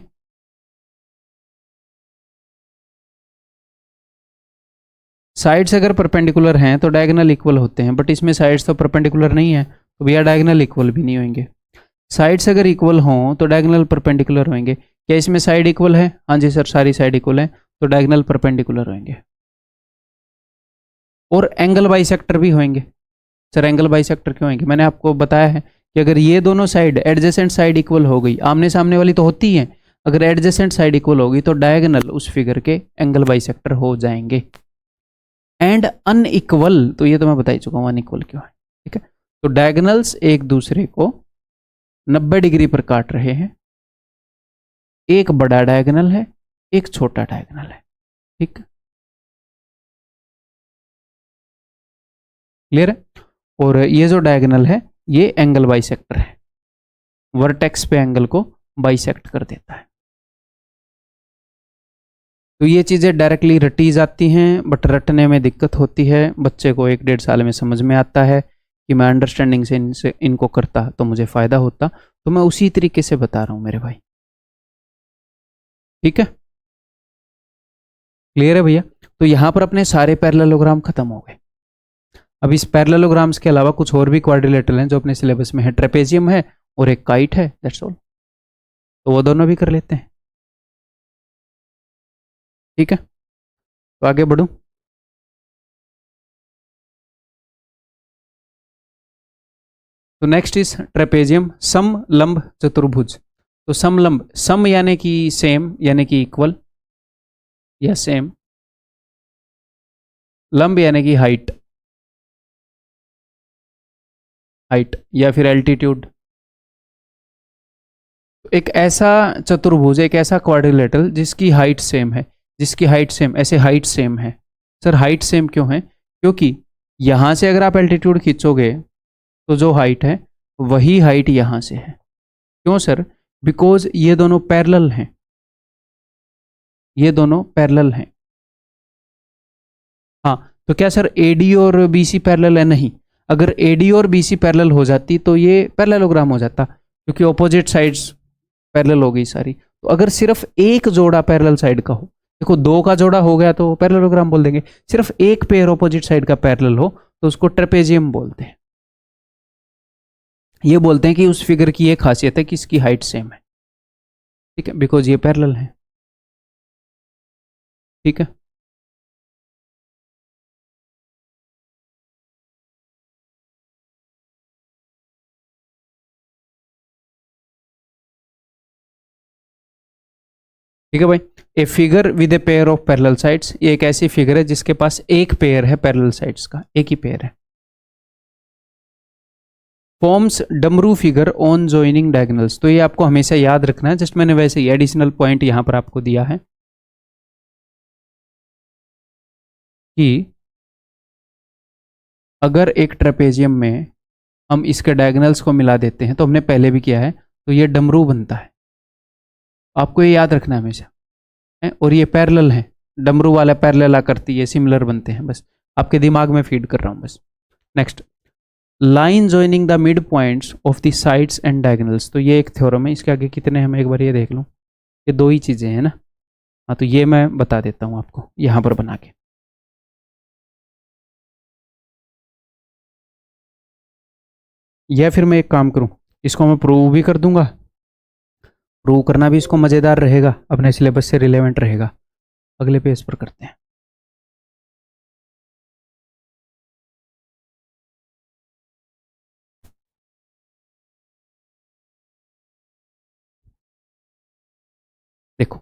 साइड्स अगर परपेंडिकुलर हैं तो डायगोनल इक्वल होते हैं, बट इसमें साइड्स तो परपेंडिकुलर नहीं है, तो भैया डायगोनल इक्वल भी नहीं होंगे। साइड्स अगर इक्वल हों तो डायगोनल परपेंडिकुलर होंगे। क्या इसमें साइड इक्वल है? हाँ जी सर, सारी साइड इक्वल है, तो डायगोनल परपेंडिकुलर होंगे। और एंगल बाइसेक्टर भी होंगे। सर एंगल बाइसेक्टर क्यों होंगे? मैंने आपको बताया है कि अगर ये दोनों साइड एडजेसेंट साइड इक्वल हो गई, आमने सामने वाली तो होती है, अगर एडजेसेंट साइड इक्वल होगी तो डायगोनल उस फिगर के एंगल बाइसेक्टर हो जाएंगे। एंड अनइक्वल, तो ये तो मैं बता ही चुका हूँ अनइक्वल क्यों है। ठीक है, तो डायगोनल्स एक दूसरे को 90 डिग्री पर काट रहे हैं। एक बड़ा डायगोनल है, एक छोटा डायगोनल है। ठीक, क्लियर है? और ये जो डायगोनल है ये एंगल बाइसेक्टर है, वर्टेक्स पे एंगल को बाइसेक्ट कर देता है। तो ये चीज़ें डायरेक्टली रटी जाती हैं, बट रटने में दिक्कत होती है। बच्चे को 1-1.5 साल में समझ में आता है कि मैं अंडरस्टैंडिंग से इनको करता तो मुझे फ़ायदा होता, तो मैं उसी तरीके से बता रहा हूँ मेरे भाई। ठीक है, क्लियर है भैया? तो यहाँ पर अपने सारे पैरेललोग्राम खत्म हो गए। अब इस पैरेललोग्राम्स के अलावा कुछ और भी क्वाड्रिलेटरल हैं जो अपने सिलेबस में है। ट्रेपेजियम है और एक काइट है, दैट्स ऑल। तो वो दोनों भी कर लेते हैं। ठीक है, तो आगे बढ़ूं। तो नेक्स्ट इज ट्रेपेजियम, समलंब चतुर्भुज। तो समलंब, सम यानी कि सेम यानी कि इक्वल या सेम, लंब यानी कि हाइट, हाइट या फिर एल्टीट्यूड। एक ऐसा चतुर्भुज, एक ऐसा क्वाड्रिलेटरल जिसकी हाइट सेम है, जिसकी हाइट सेम, ऐसे हाइट सेम है। सर हाइट सेम क्यों है? क्योंकि यहां से अगर आप एल्टीट्यूड खींचोगे तो जो हाइट है वही हाइट यहां से है। क्यों सर? बिकॉज ये दोनों पैरेलल हैं, ये दोनों पैरेलल हैं। हाँ, तो क्या सर एडी और बीसी पैरेलल है? नहीं। अगर एडी और बीसी पैरेलल हो जाती तो ये पैरेललोग्राम हो जाता, क्योंकि ऑपोजिट साइड्स पैरेलल हो गई सारी। तो अगर सिर्फ एक जोड़ा पैरेलल साइड का हो, देखो दो का जोड़ा हो गया तो पैरेललोग्राम बोल देंगे, सिर्फ एक पेयर ऑपोजिट साइड का पैरेलल हो तो उसको ट्रेपेजियम बोलते हैं। ये बोलते हैं कि उस फिगर की ये खासियत है कि इसकी हाइट सेम है। ठीक है, बिकॉज ये पैरेलल है। ठीक है, ठीक है भाई। A figure with a pair of parallel sides, ये एक ऐसी फिगर है जिसके पास एक पेयर है पैरेलल साइड्स का, एक ही पेयर है। फॉर्म्स डमरू फिगर ऑन जॉइनिंग डायगोनल्स, तो ये आपको हमेशा याद रखना है। जस्ट मैंने वैसे ही एडिशनल पॉइंट यहां पर आपको दिया है कि अगर एक ट्रेपेजियम में हम इसके डायगोनल्स को मिला देते हैं, तो हमने पहले भी किया है, तो ये डमरू बनता है। आपको ये याद रखना है हमेशा है। और ये पैरेलल है, डमरू वाला पैरेलल करती है, सिमिलर बनते हैं, बस आपके दिमाग में फीड कर रहा हूं बस। Next, line joining the mid points of the sides and diagonals, तो ये एक थ्योरम है। इसके आगे कितने हम एक बार ये देख लूं, ये दो ही चीजें हैं ना। हाँ, तो ये मैं बता देता हूं आपको यहां पर बना के। या फिर मैं एक काम करूं, इसको मैं प्रूव भी कर दूंगा, प्रूव करना भी इसको मज़ेदार रहेगा, अपने सिलेबस से रिलेवेंट रहेगा। अगले पेज पर करते हैं। देखो,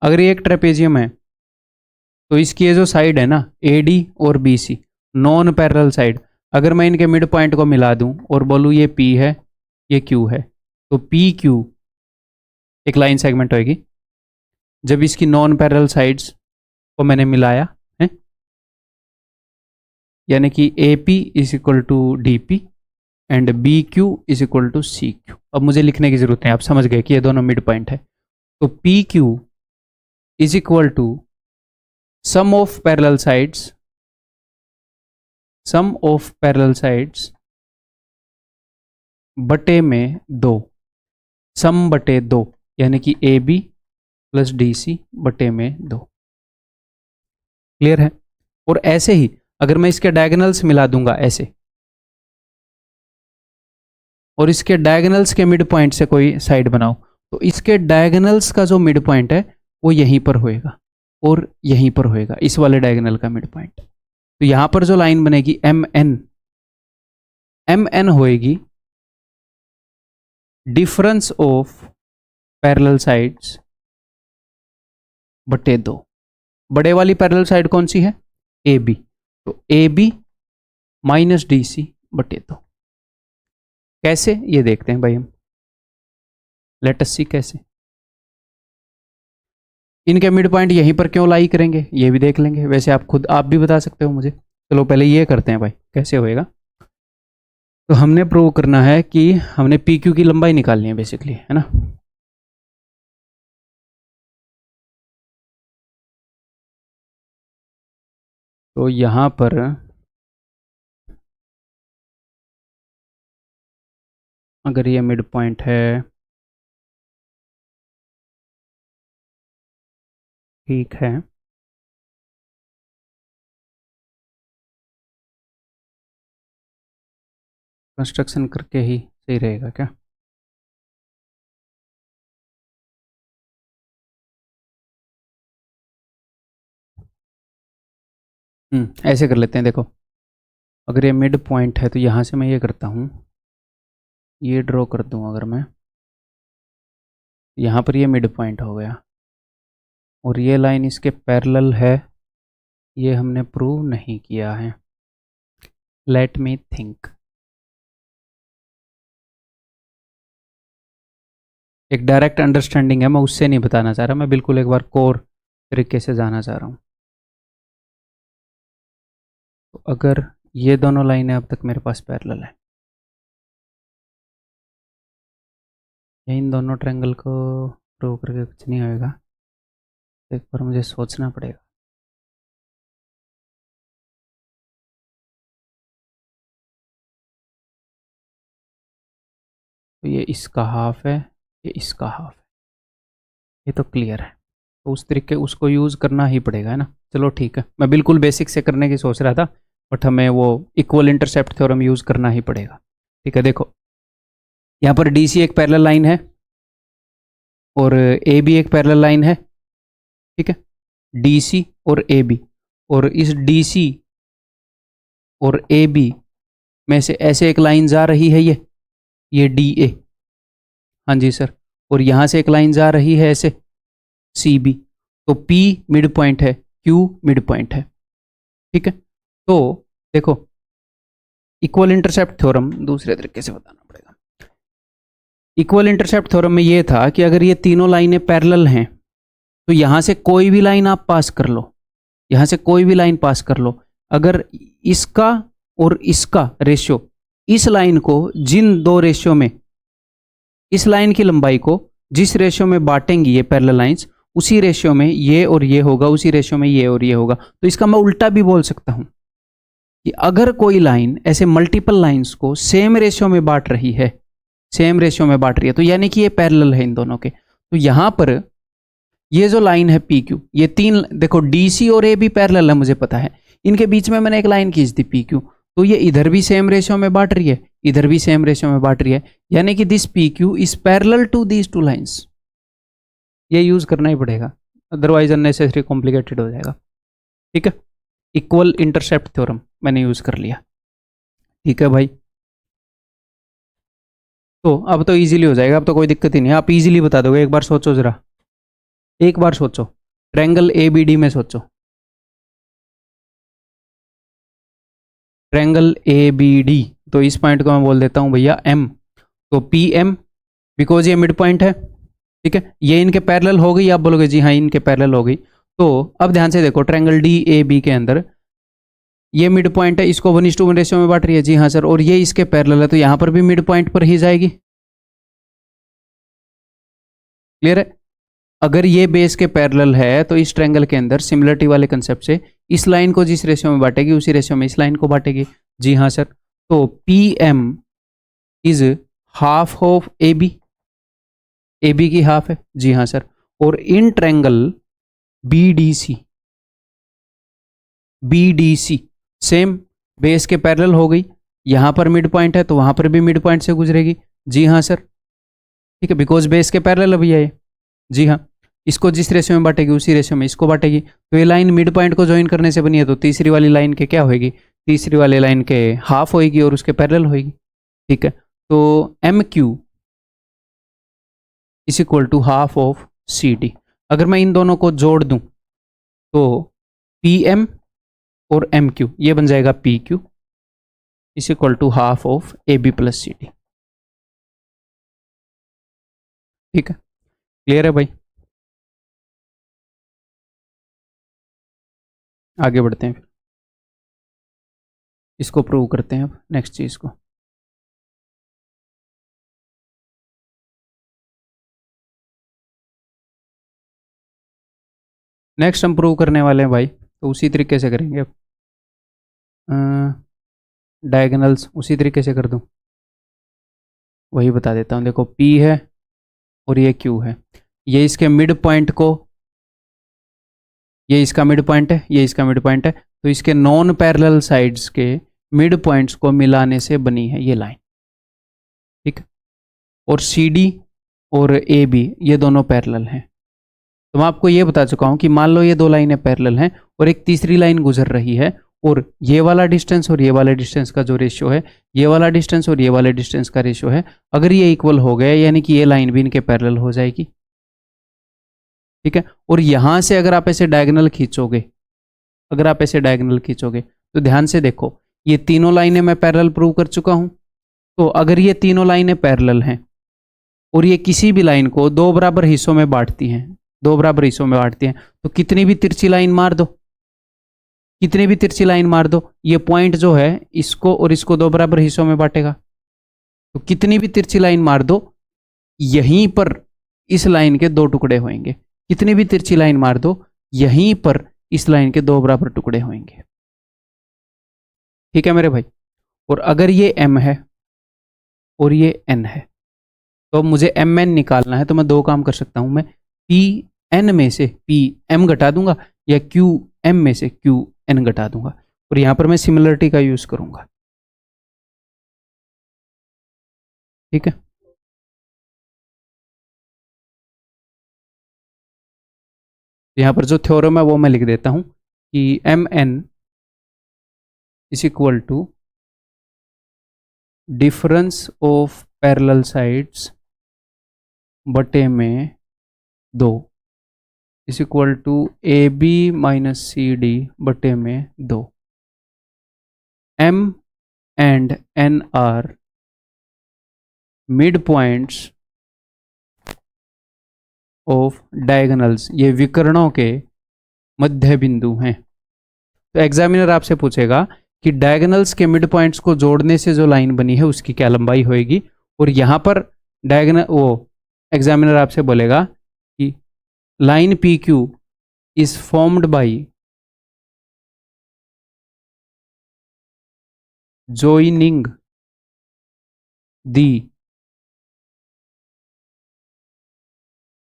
अगर ये एक ट्रेपेजियम है तो इसकी ये जो साइड है ना, ए डी और B C, non parallel side, अगर मैं इनके मिड पॉइंट को मिला दूं और बोलूं ये पी है, ये क्यू है, तो पी क्यू एक लाइन सेगमेंट होगी। जब इसकी नॉन पैरेलल साइड्स को मैंने मिलाया है, यानी कि A P is equal to D P and B Q is equal to C Q. अब मुझे लिखने की जरूरत है, आप समझ गए कि ये दोनों मिड पॉइंट है। तो P Q is equal to sum of parallel sides, sum of parallel sides बटे में 2, सम बटे 2, यानी कि A B plus D C बटे में 2। क्लियर है? और ऐसे ही अगर मैं इसके डायगोनल्स मिला दूंगा ऐसे, और इसके डायगोनल्स के मिड पॉइंट से कोई साइड बनाओ, तो इसके डायगोनल्स का जो मिड पॉइंट है वो यहीं पर होएगा और यहीं पर होएगा, इस वाले डायगोनल का मिड पॉइंट। तो यहां पर जो लाइन बनेगी एम एन होएगी डिफरेंस ऑफ पैरेलल साइड्स बटे 2। बड़े वाली पैरेलल साइड कौन सी है? A B. तो A B minus D C बटे 2। कैसे, ये देखते हैं भाई हम। लेट अस सी कैसे। इनके मिड पॉइंट यहीं पर क्यों लाई करेंगे ये भी देख लेंगे, वैसे आप खुद आप भी बता सकते हो मुझे। चलो पहले ये करते हैं भाई, कैसे होएगा। तो हमने प्रूव करना है कि हमने पी क्यू की लंबाई निकालनी है बेसिकली, है ना। तो यहां पर अगर ये मिड पॉइंट है, ठीक है, कंस्ट्रक्शन करके ही सही रहेगा क्या? ऐसे कर लेते हैं। देखो अगर ये मिड पॉइंट है तो यहाँ से मैं ये करता हूँ, ये ड्रॉ कर दूँ अगर मैं, यहाँ पर ये मिड पॉइंट हो गया और ये लाइन इसके पैरेलल है, ये हमने प्रूव नहीं किया है। Let me think. एक डायरेक्ट अंडरस्टैंडिंग है, मैं उससे नहीं बताना चाह रहा, मैं बिल्कुल एक बार कोर तरीके से जाना चाह रहा हूँ। तो अगर ये दोनों लाइनें अब तक मेरे पास पैरेलल है, इन दोनों ट्रायंगल को प्रूव करके कुछ नहीं होएगा, एक बार मुझे सोचना पड़ेगा। तो ये इसका हाफ है, ये इसका हाफ है, ये तो क्लियर है। तो उस तरीके उसको यूज़ करना ही पड़ेगा, है ना। चलो ठीक है, मैं बिल्कुल बेसिक से करने की सोच रहा था, बट हमें वो इक्वल इंटरसेप्ट थ्योरम यूज़ करना ही पड़ेगा। ठीक है, देखो यहाँ पर डी सी एक पैरेलल लाइन है और ए बी एक पैरेलल लाइन है। ठीक है, डी सी और ए बी, और इस डी सी और ए बी में से ऐसे एक लाइन जा रही है, ये डी ए, हाँ जी सर, और यहाँ से एक लाइन जा रही है ऐसे सी बी। तो P मिड पॉइंट है, Q मिड पॉइंट है। ठीक है, तो देखो इक्वल इंटरसेप्ट थ्योरम दूसरे तरीके से बताना पड़ेगा। इक्वल इंटरसेप्ट थ्योरम में ये था कि अगर ये तीनों लाइनें पैरेलल हैं तो यहाँ से कोई भी लाइन आप पास कर लो, यहाँ से कोई भी लाइन पास कर लो, अगर इसका और इसका रेशियो, इस लाइन को जिन दो रेशियो में, इस लाइन की लंबाई को जिस रेशियो में बांटेंगी ये पैरेलल लाइंस, उसी रेशियो में ये और ये होगा, उसी रेशियो में ये और ये होगा। तो इसका मैं उल्टा भी बोल सकता हूं कि अगर कोई लाइन ऐसे मल्टीपल लाइंस को सेम रेशियो में बांट रही है, सेम रेशियो में बांट रही है, तो यानी कि ये पैरेलल है इन दोनों के। तो यहां पर ये जो लाइन है पी क्यू, ये तीन देखो डी सी और ए भी पैरेलल है, मुझे पता है, इनके बीच में मैंने एक लाइन खींच दी पी क्यू, तो ये इधर भी सेम रेशियो में बांट रही है, इधर भी सेम रेशियो में बांट रही है, यानी कि this P Q is parallel to these two lines. ये यूज करना ही पड़ेगा, अदरवाइज अननेसेसरी कॉम्प्लिकेटेड हो जाएगा। ठीक है, इक्वल इंटरसेप्ट थ्योरम मैंने यूज कर लिया। ठीक है भाई, तो अब तो इजीली हो जाएगा, अब तो कोई दिक्कत ही नहीं, आप इजीली बता दोगे। एक बार सोचो जरा, एक बार सोचो, ट्रायंगल ए बी डी में सोचो, ट्रायंगल ए बी डी, तो इस पॉइंट को मैं बोल देता हूं भैया एम। तो पी एम, बिकॉज ये मिड पॉइंट है, ठीक है, ये इनके पैरेलल हो गई, आप बोलोगे जी हाँ इनके पैरेलल हो गई। तो अब ध्यान से देखो, ट्रायंगल डी ए बी के अंदर ये मिड पॉइंट है, इसको 1:1 रेशियो में बांट रही है, जी हाँ सर, और ये इसके पैरेलल है, तो यहां पर भी मिड पॉइंट पर ही जाएगी। क्लियर है? अगर ये बेस के पैरेलल है तो इस ट्रायंगल के अंदर सिमिलरिटी वाले कंसेप्ट से इस लाइन को जिस रेशियो में बांटेगी उसी रेशियो में इस लाइन को बांटेगी। जी हाँ सर, तो P M is half of A B, A B की हाफ है, जी हाँ सर, और in triangle B D C, B D C same base के पैरेलल हो गई, यहां पर मिड पॉइंट है तो वहां पर भी मिड पॉइंट से गुजरेगी। जी हाँ सर, ठीक है, बिकॉज बेस के पैरेलल अभी है ये। जी हाँ, इसको जिस रेशियो में बांटेगी उसी रेशियो में इसको बांटेगी, तो ये लाइन मिड पॉइंट को ज्वाइन करने से बनी है, तो तीसरी वाली लाइन के क्या होगी, तीसरी वाली लाइन के हाफ होगी और उसके पैरेलल होगी। ठीक है, तो M Q is equal to half of C D. अगर मैं इन दोनों को जोड़ दूं तो पी एम और एम क्यू ये बन जाएगा P Q is equal to half of A B plus C D. ठीक है, क्लियर है भाई? आगे बढ़ते हैं, फिर इसको प्रूव करते हैं अब नेक्स्ट चीज को। नेक्स्ट हम प्रूव करने वाले हैं भाई, तो उसी तरीके से करेंगे अब। डायगोनल्स उसी तरीके से कर दूं, वही बता देता हूँ। देखो P है और ये Q है, ये इसके मिड पॉइंट को, ये इसका मिड पॉइंट है, ये इसका मिड पॉइंट है, तो इसके नॉन पैरेलल साइड्स के मिड पॉइंट्स को मिलाने से बनी है ये लाइन। ठीक, और CD और AB ये दोनों पैरेलल हैं। तो मैं आपको ये बता चुका हूँ कि मान लो ये दो लाइनें पैरेलल हैं और एक तीसरी लाइन गुजर रही है, और ये वाला डिस्टेंस और ये वाले डिस्टेंस का जो रेशियो है, ये वाला डिस्टेंस और ये वाले डिस्टेंस का रेशियो है, अगर ये इक्वल हो गया यानी कि ये लाइन भी इनके पैरेलल हो जाएगी। ठीक है, और यहां से अगर आप ऐसे डायगोनल खींचोगे, अगर आप ऐसे डायगोनल खींचोगे तो ध्यान से देखो, ये तीनों लाइनें मैं पैरेलल प्रूव कर चुका हूं। तो अगर ये तीनों लाइनें पैरेलल हैं और ये किसी भी लाइन को दो बराबर हिस्सों में बांटती हैं, दो बराबर हिस्सों में बांटती हैं, तो कितनी भी तिरछी लाइन मार दो, कितनी भी तिरछी लाइन मार दो, ये पॉइंट जो है इसको और इसको दो बराबर हिस्सों में बांटेगा। तो कितनी भी तिरछी लाइन मार दो, यहीं पर इस लाइन के दो टुकड़े होंगे, कितनी भी तिरछी लाइन मार दो, यहीं पर इस लाइन के दो बराबर टुकड़े होंगे। ठीक है मेरे भाई, और अगर ये m है और ये n है, तो मुझे mn निकालना है, तो मैं दो काम कर सकता हूं, मैं pn में से pm घटा दूंगा या qm में से qn घटा दूंगा, और यहां पर मैं सिमिलरिटी का यूज करूंगा। ठीक है, यहां पर जो थ्योरम है वो मैं लिख देता हूं कि mn is equal to difference of parallel sides बटे में 2 is equal to A B minus C D बटे में 2। m and n are mid points of diagonals, ये विकर्णों के मध्य बिंदु हैं। तो एग्जामिनर आपसे पूछेगा कि डायगोनल्स के मिड पॉइंट्स को जोड़ने से जो लाइन बनी है उसकी क्या लंबाई होगी, और यहां पर डायगोनल वो एग्जामिनर आपसे बोलेगा कि line P Q is formed by joining the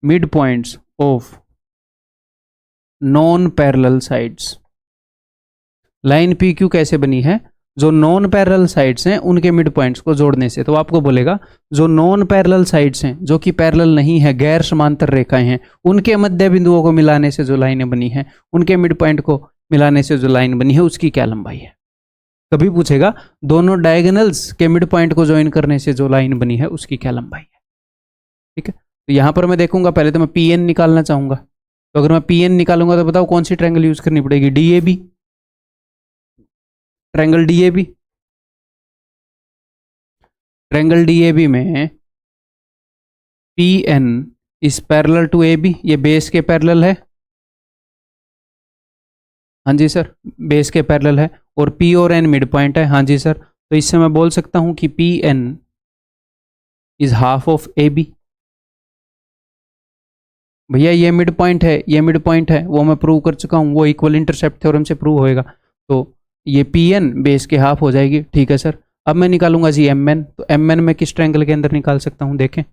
midpoints of non parallel sides. Line P Q कैसे बनी है, जो नॉन पैरेलल साइड्स हैं उनके मिड पॉइंट्स को जोड़ने से। तो आपको बोलेगा जो नॉन पैरेलल साइड्स हैं, जो कि पैरेलल नहीं है, गैर समांतर रेखाएं हैं, उनके मध्य बिंदुओं को मिलाने से जो लाइनें बनी हैं, उनके मिड पॉइंट को मिलाने से जो लाइन बनी है उसकी क्या लंबाई है। कभी पूछेगा दोनों डायगोनल्स के मिड पॉइंट को ज्वाइन करने से जो लाइन बनी है उसकी क्या लंबाई है। ठीक है, तो यहां पर मैं देखूंगा, पहले तो मैं पी एन निकालना चाहूंगा, तो अगर मैं पी एन निकालूंगा तो बताओ कौन सी ट्रायंगल यूज करनी पड़ेगी, D A B, triangle D A B. Triangle D A B में P N is parallel to A B, ये बेस के पैरेलल है। हाँ जी सर, बेस के पैरेलल है। और पी और एन मिड पॉइंट है। हाँ जी सर, तो इससे मैं बोल सकता हूं कि P N is half of A B. भैया ये मिड पॉइंट है, ये मिड पॉइंट है, वो मैं प्रूव कर चुका हूँ, वो इक्वल इंटरसेप्ट थ्योरम से प्रूव होएगा। तो ये पी एन बेस के हाफ हो जाएगी। ठीक है सर, अब मैं निकालूंगा जी एम एन। तो एम एन मैं किस ट्रायंगल के अंदर निकाल सकता हूँ, देखें।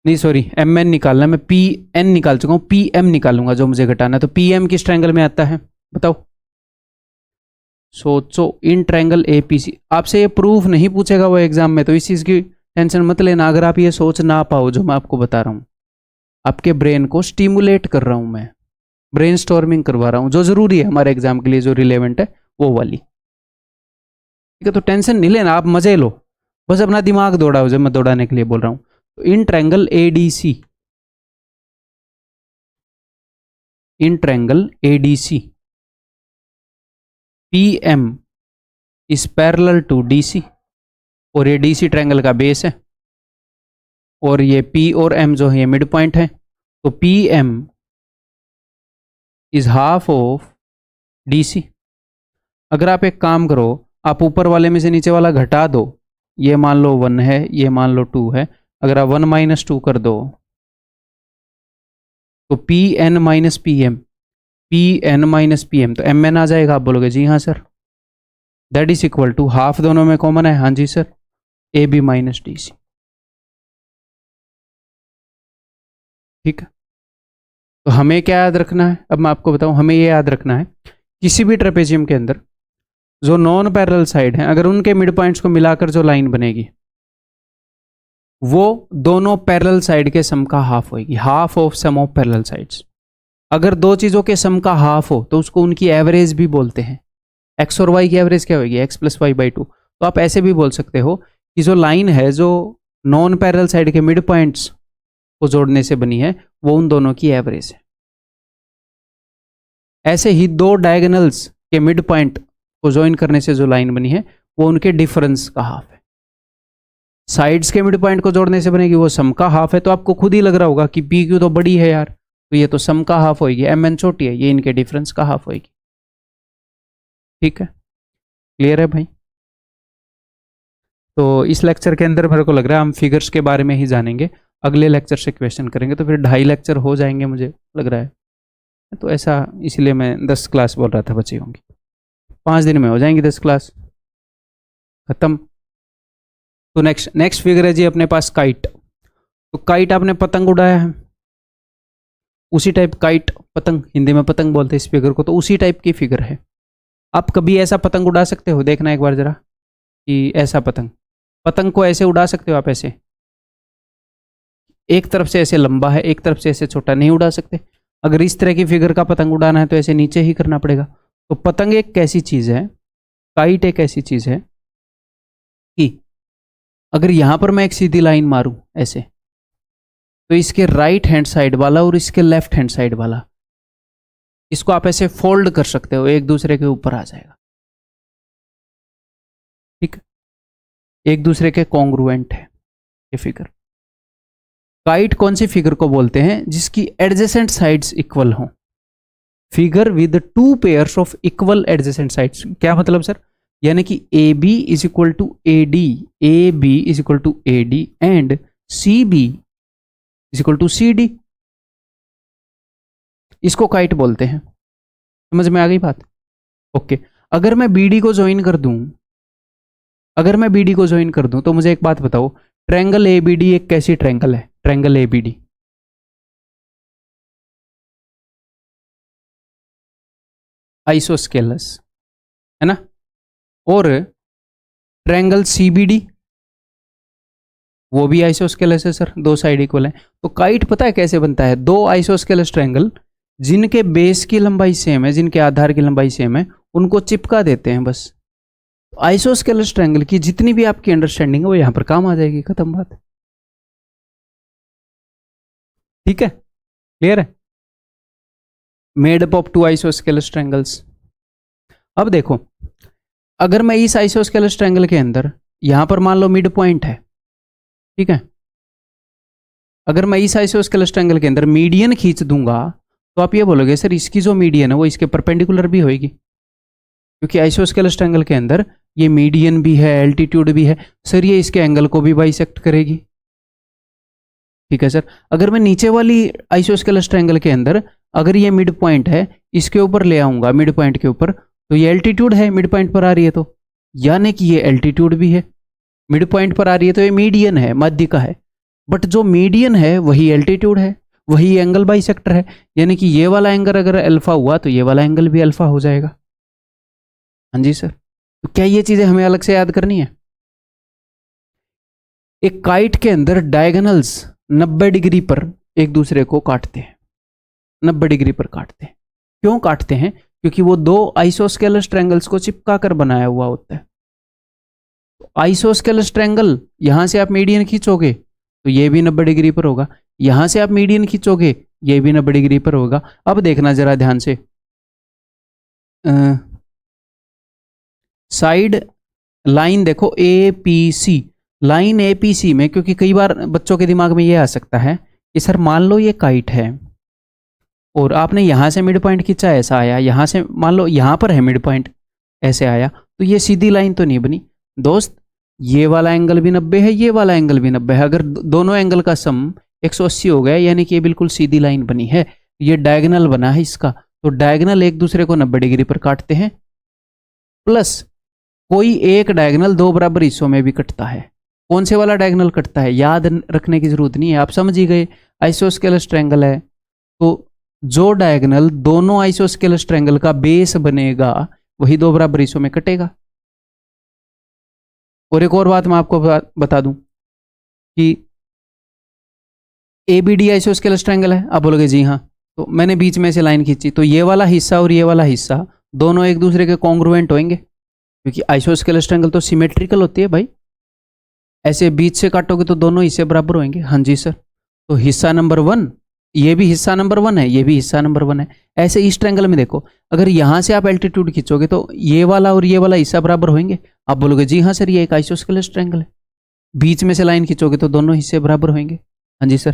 नहीं सॉरी, एम एन निकालना, मैं पी एन निकाल चुका हूँ, पी एम निकालूंगा जो मुझे घटाना है। तो पी एम किस ट्रायंगल में आता है बताओ। सोचो, इन ट्रायंगल ए पी सी। आपसे ये प्रूफ नहीं पूछेगा वो एग्जाम में, तो इस चीज़ की टेंशन मत लेना। अगर आप ये सोच ना पाओ जो मैं आपको बता रहा हूँ, आपके ब्रेन को स्टिमुलेट कर रहा हूँ मैं, ब्रेन स्टॉर्मिंग करवा रहा हूँ, जो जरूरी है हमारे एग्जाम के लिए, जो रिलेवेंट है वो वाली। ठीक है, तो टेंशन नहीं लेना, आप मजे लो, बस अपना दिमाग दौड़ाओ जब मैं दौड़ाने के लिए बोल रहा हूँ। तो in triangle A D C, in triangle A D C P M is parallel to D C, और ये डी सी ट्रायंगल का बेस है, और ये पी और एम जो है ये मिड पॉइंट है। तो P M is half of D C. अगर आप एक काम करो, आप ऊपर वाले में से नीचे वाला घटा दो, ये मान लो 1 है, ये मान लो 2 है, अगर आप 1 माइनस 2 कर दो तो P N minus P M, P N minus P M, तो एम एन आ जाएगा। आप बोलोगे जी हाँ sir, that is equal to half, दोनों में कॉमन है। हाँ जी sir, A B minus D C. ठीक है, तो हमें क्या याद रखना है, अब मैं आपको बताऊं, हमें ये याद रखना है किसी भी ट्रेपेजियम के अंदर जो नॉन पैरेलल साइड हैं, अगर उनके मिड पॉइंट्स को मिलाकर जो लाइन बनेगी वो दोनों पैरेलल साइड के सम का हाफ होगी, half of sum of parallel sides. अगर दो चीज़ों के सम का हाफ हो तो उसको उनकी एवरेज भी बोलते हैं। एक्स और वाई की एवरेज क्या होगी, एक्स प्लस वाई बाई 2। तो आप ऐसे भी बोल सकते हो कि जो लाइन है जो नॉन पैरेलल साइड के मिड पॉइंट्स को जोड़ने से बनी है वो उन दोनों की एवरेज है। ऐसे ही दो डायगोनल्स के मिड पॉइंट को ज्वाइन करने से जो लाइन बनी है वो उनके डिफरेंस का हाफ है। साइड्स के मिड पॉइंट को जोड़ने से बनेगी वो सम का हाफ है। तो आपको खुद ही लग रहा होगा कि पी क्यू तो बड़ी है यार, तो ये तो सम का हाफ होगी, एम एन छोटी है, ये इनके डिफरेंस का हाफ होगी। ठीक है, क्लियर है भाई। तो इस लेक्चर के अंदर मेरे को लग रहा है हम फिगर्स के बारे में ही जानेंगे, अगले लेक्चर से क्वेश्चन करेंगे, तो फिर 2.5 लेक्चर हो जाएंगे मुझे लग रहा है। तो ऐसा इसलिए मैं 10 क्लास बोल रहा था, बची होंगी 5 दिन में हो जाएंगी 10 क्लास खत्म। तो नेक्स्ट फिगर है जी अपने पास काइट। तो काइट आपने पतंग उड़ाया है, उसी टाइप काइट, पतंग हिंदी में पतंग बोलते हैं इस फिगर को, तो उसी टाइप की फिगर है। आप कभी ऐसा पतंग उड़ा सकते हो, देखना एक बार जरा कि ऐसा पतंग, पतंग को ऐसे उड़ा सकते हो आप, ऐसे एक तरफ से ऐसे लंबा है, एक तरफ से ऐसे छोटा, नहीं उड़ा सकते। अगर इस तरह की फिगर का पतंग उड़ाना है तो ऐसे नीचे ही करना पड़ेगा। तो पतंग एक कैसी चीज़ है, काइट एक ऐसी चीज़ है कि अगर यहां पर मैं एक सीधी लाइन मारूं ऐसे, तो इसके राइट हैंड साइड वाला और इसके लेफ्ट हैंड साइड वाला, इसको आप ऐसे फोल्ड कर सकते हो, एक दूसरे के ऊपर आ जाएगा। ठीक, एक दूसरे के कॉन्ग्रुएंट है ये फिगर। काइट कौन सी फिगर को बोलते हैं, जिसकी एडजेसेंट साइड्स इक्वल हों। Figure with 2 pairs of equal adjacent sides. क्या मतलब सर, यानी कि A B is equal to A D, A B is equal to A D and C B is equal to C D, इसको kite बोलते हैं। समझ में आ गई बात। ओके, अगर मैं बी डी को ज्वाइन कर दूं, अगर मैं बी डी को ज्वाइन कर दूं तो मुझे एक बात बताओ, ट्रायंगल ए बी डी एक कैसी ट्रायंगल है, triangle A B D isosceles है ना, और ट्रायंगल सी बी डी वो भी आइसोस्केलस है सर, दो साइड इक्वल है। तो काइट पता है कैसे बनता है, दो आइसोस्केलस ट्रायंगल जिनके बेस की लंबाई सेम है, जिनके आधार की लंबाई सेम है, उनको चिपका देते हैं बस। तो आइसोस्केलस ट्रायंगल की जितनी भी आपकी अंडरस्टैंडिंग है वो यहां पर काम आ जाएगी, खत्म बात। ठीक है, क्लियर है, made up of 2 isosceles triangles. अब देखो, अगर मैं इस आइसोस्केलस ट्रायंगल के अंदर यहां पर मान लो मिड पॉइंट है, ठीक है, अगर मैं इस आइसोस्केलस ट्रायंगल के अंदर मीडियन खींच दूंगा तो आप ये बोलोगे सर इसकी जो मीडियन है वो इसके परपेंडिकुलर भी होगी, क्योंकि आइसोस्केलस ट्रायंगल के अंदर ये मीडियन भी है, एल्टीट्यूड भी है, सर ये इसके एंगल को भी बाइसेक्ट करेगी। ठीक है सर। अगर मैं नीचे वाली आइसोस्केलस ट्रायंगल के अंदर अगर ये मिड पॉइंट है इसके ऊपर ले आऊंगा, मिड पॉइंट के ऊपर, तो ये एल्टीट्यूड है, मिड पॉइंट पर आ रही है, तो यानी कि ये एल्टीट्यूड भी है, मिड पॉइंट पर आ रही है, तो ये मीडियन है, मध्य का है। बट जो मीडियन है वही एल्टीट्यूड है, वही एंगल बाइसेक्टर है, यानी कि ये वाला एंगल अगर अल्फा हुआ तो ये वाला एंगल भी अल्फा हो जाएगा। हाँ जी सर। तो क्या ये चीजें हमें अलग से याद करनी है? एक काइट के अंदर डायगोनल्स 90 डिग्री पर एक दूसरे को काटते हैं, 90 डिग्री पर काटते हैं। क्यों काटते हैं? क्योंकि वो दो आइसोस्केलस ट्रायंगल्स को चिपका कर बनाया हुआ होता है। तो आइसोस्केलस ट्रायंगल, यहां से आप मीडियन खींचोगे तो ये भी 90 डिग्री पर होगा, यहां से आप मीडियन खींचोगे ये भी 90 डिग्री पर होगा। अब देखना जरा ध्यान से, साइड लाइन देखो APC, लाइन APC में, क्योंकि कई बार बच्चों के दिमाग में ये आ सकता है कि सर मान लो ये काइट है और आपने यहां से मिड पॉइंट खींचा, ऐसा आया, यहां से मान लो यहां पर है मिड पॉइंट, ऐसे आया, तो ये सीधी लाइन तो नहीं बनी। दोस्त ये वाला एंगल भी 90 है, ये वाला एंगल भी 90 है, अगर दोनों एंगल का सम 180 हो गया, यानी कि ये बिल्कुल सीधी लाइन बनी है। ये डायगोनल बना है इसका, तो डायगोनल एक दूसरे को 90 डिग्री पर काटते हैं, प्लस कोई एक डायगोनल दो बराबर हिस्सों में भी कटता है। कौन से वाला डायगोनल कटता है याद रखने की जरूरत नहीं है, आप समझ ही गए, आइसोस्केलस ट्रायंगल है तो जो डायगोनल दोनों आइसोस्केलस ट्रायंगल का बेस बनेगा वही दो बराबर हिस्सों में कटेगा। और एक और बात मैं आपको बता दूं कि ABD आइसोस्केलस ट्रायंगल है, आप बोलोगे जी हाँ, तो मैंने बीच में से लाइन खींची, तो ये वाला हिस्सा और ये वाला हिस्सा दोनों एक दूसरे के कॉन्ग्रुएंट होंगे, क्योंकि आइसोस्केलस ट्रायंगल तो सिमेट्रिकल होती है भाई, ऐसे बीच से काटोगे तो दोनों हिस्से बराबर होंगे। हाँ जी सर। तो हिस्सा नंबर 1, ये भी हिस्सा नंबर 1 है, ये भी हिस्सा नंबर 1 है। ऐसे इस ट्रायंगल में देखो, अगर यहां से आप एल्टीट्यूड खींचोगे तो ये वाला और ये वाला हिस्सा बराबर होंगे, आप बोलोगे जी हाँ सर ये एक आइसोस्केलस ट्रायंगल है। बीच में से लाइन खींचोगे तो दोनों हिस्से बराबर होंगे। हाँ जी सर।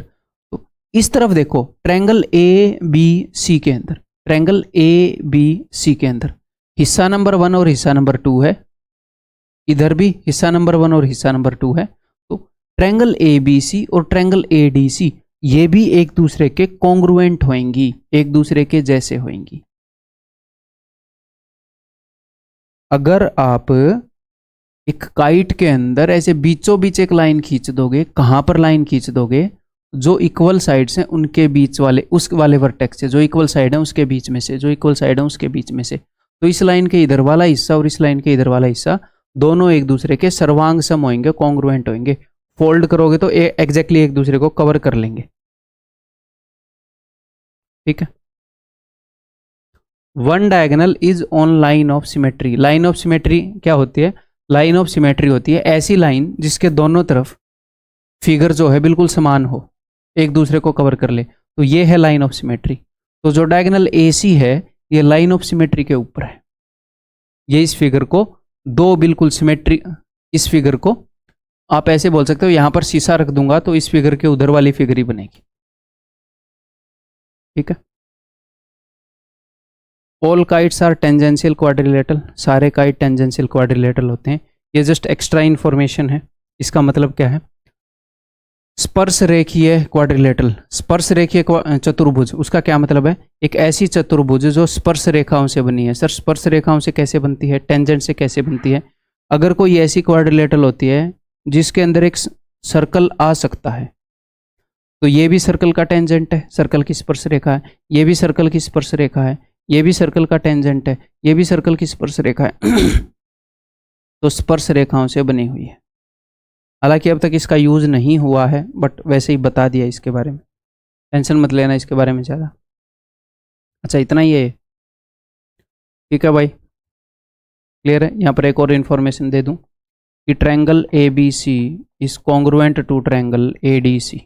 तो इस तरफ देखो, ट्रायंगल ABC के अंदर, ट्रायंगल ABC के अंदर हिस्सा नंबर 1 और हिस्सा नंबर 2 है, इधर भी हिस्सा नंबर 1 और हिस्सा नंबर 2 है। तो ट्रायंगल ABC और ट्रायंगल ADC ये भी एक दूसरे के कॉन्ग्रुएंट होंगी, एक दूसरे के जैसे होंगी। अगर आप एक काइट के अंदर ऐसे बीचों बीच एक लाइन खींच दोगे, कहां पर लाइन खींच दोगे? जो इक्वल साइड्स हैं उनके बीच वाले, उस वाले वर्टेक्स से, जो इक्वल साइड है उसके बीच में से, जो इक्वल साइड है उसके बीच में से। तो इस लाइन के इधर वाला हिस्सा और इस लाइन के इधर वाला हिस्सा दोनों एक दूसरे के सर्वांग सम होंगे, कॉन्ग्रुएंट होंगे। फोल्ड करोगे तो एग्जैक्टली एक दूसरे को कवर कर लेंगे। ठीक है। One diagonal is on line of symmetry. Line of symmetry क्या होती है? लाइन ऑफ सिमेट्री होती है ऐसी लाइन जिसके दोनों तरफ फिगर जो है बिल्कुल समान हो, एक दूसरे को कवर कर ले, तो ये है लाइन ऑफ सिमेट्री। तो जो डायगोनल AC है ये लाइन ऑफ सिमेट्री के ऊपर है। ये इस फिगर को दो बिल्कुल सिमेट्री, इस फिगर को आप ऐसे बोल सकते हो, यहां पर शीशा रख दूंगा तो इस फिगर के उधर वाली फिगर ही बनेगी। ठीक है। All kites are tangential quadrilateral, सारे काइट टेंजेंशियल क्वाड्रिलेटरल होते हैं। ये जस्ट एक्स्ट्रा इन्फॉर्मेशन है। इसका मतलब क्या है? स्पर्श रेखीय क्वाड्रिलेटरल, स्पर्श रेखीय चतुर्भुज, उसका क्या मतलब है? एक ऐसी चतुर्भुज जो स्पर्श रेखाओं से बनी है। सर स्पर्श रेखाओं से कैसे बनती है? टेंजेंट से कैसे बनती है? अगर कोई ऐसी क्वाड्रिलेटरल होती है जिसके अंदर एक सर्कल आ सकता है, तो ये भी सर्कल का टेंजेंट है, सर्कल की स्पर्श रेखा है, ये भी सर्कल की स्पर्श रेखा है, ये भी सर्कल का टेंजेंट है, ये भी सर्कल की स्पर्श रेखा है। तो स्पर्श रेखाओं से बनी हुई है। हालांकि अब तक इसका यूज नहीं हुआ है, बट वैसे ही बता दिया इसके बारे में, टेंशन मत लेना इसके बारे में ज़्यादा। अच्छा इतना ही है। ठीक है भाई, क्लियर है। यहाँ पर एक और इन्फॉर्मेशन दे दूँ कि triangle ABC is congruent to triangle ADC।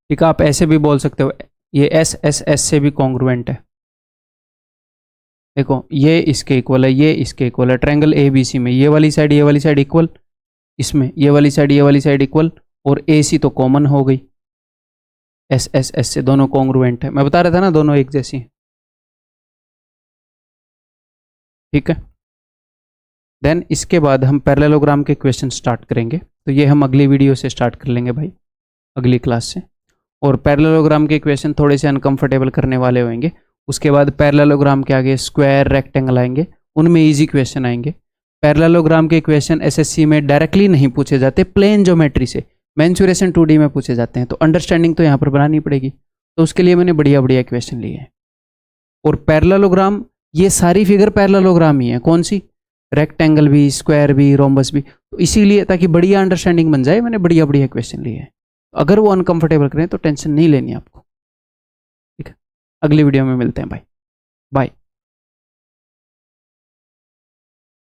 ठीक है, आप ऐसे भी बोल सकते हो, ये SSS से भी कॉन्ग्रुएंट है। देखो ये इसके इक्वल है, ये इसके इक्वल है। ट्रायंगल ABC में ये वाली साइड इक्वल, इसमें ये वाली साइड इक्वल, और ए सी तो कॉमन हो गई, एस एस एस से दोनों कॉन्ग्रुएंट है। मैं बता रहा था ना दोनों एक जैसी हैं। ठीक है, देन इसके बाद हम पैरेललोग्राम के क्वेश्चन स्टार्ट करेंगे। तो ये हम अगली वीडियो से स्टार्ट कर लेंगे भाई, अगली क्लास से। और पैरेललोग्राम के क्वेश्चन थोड़े से अनकंफर्टेबल करने वाले होंगे। उसके बाद पैरेललोग्राम के आगे स्क्वायर, रेक्टेंगल आएंगे, उनमें इजी क्वेश्चन आएंगे। पैरेललोग्राम के क्वेश्चन एसएससी में डायरेक्टली नहीं पूछे जाते, प्लेन ज्योमेट्री से मेंसुरेशन 2D में पूछे जाते हैं। तो अंडरस्टैंडिंग तो यहाँ पर बनानी पड़ेगी, तो उसके लिए मैंने बढ़िया बढ़िया क्वेश्चन लिए हैं। और पैरेललोग्राम, ये सारी फिगर पैरेललोग्राम ही है। कौन सी? रेक्टेंगल भी, स्क्वायर भी, रोम्बस भी। तो इसीलिए ताकि बढ़िया अंडरस्टैंडिंग बन जाए, मैंने बढ़िया बढ़िया क्वेश्चन लिए हैं। अगर वो अनकंफर्टेबल करें तो टेंशन नहीं लेनी आपको। ठीक है, अगली वीडियो में मिलते हैं भाई, बाय।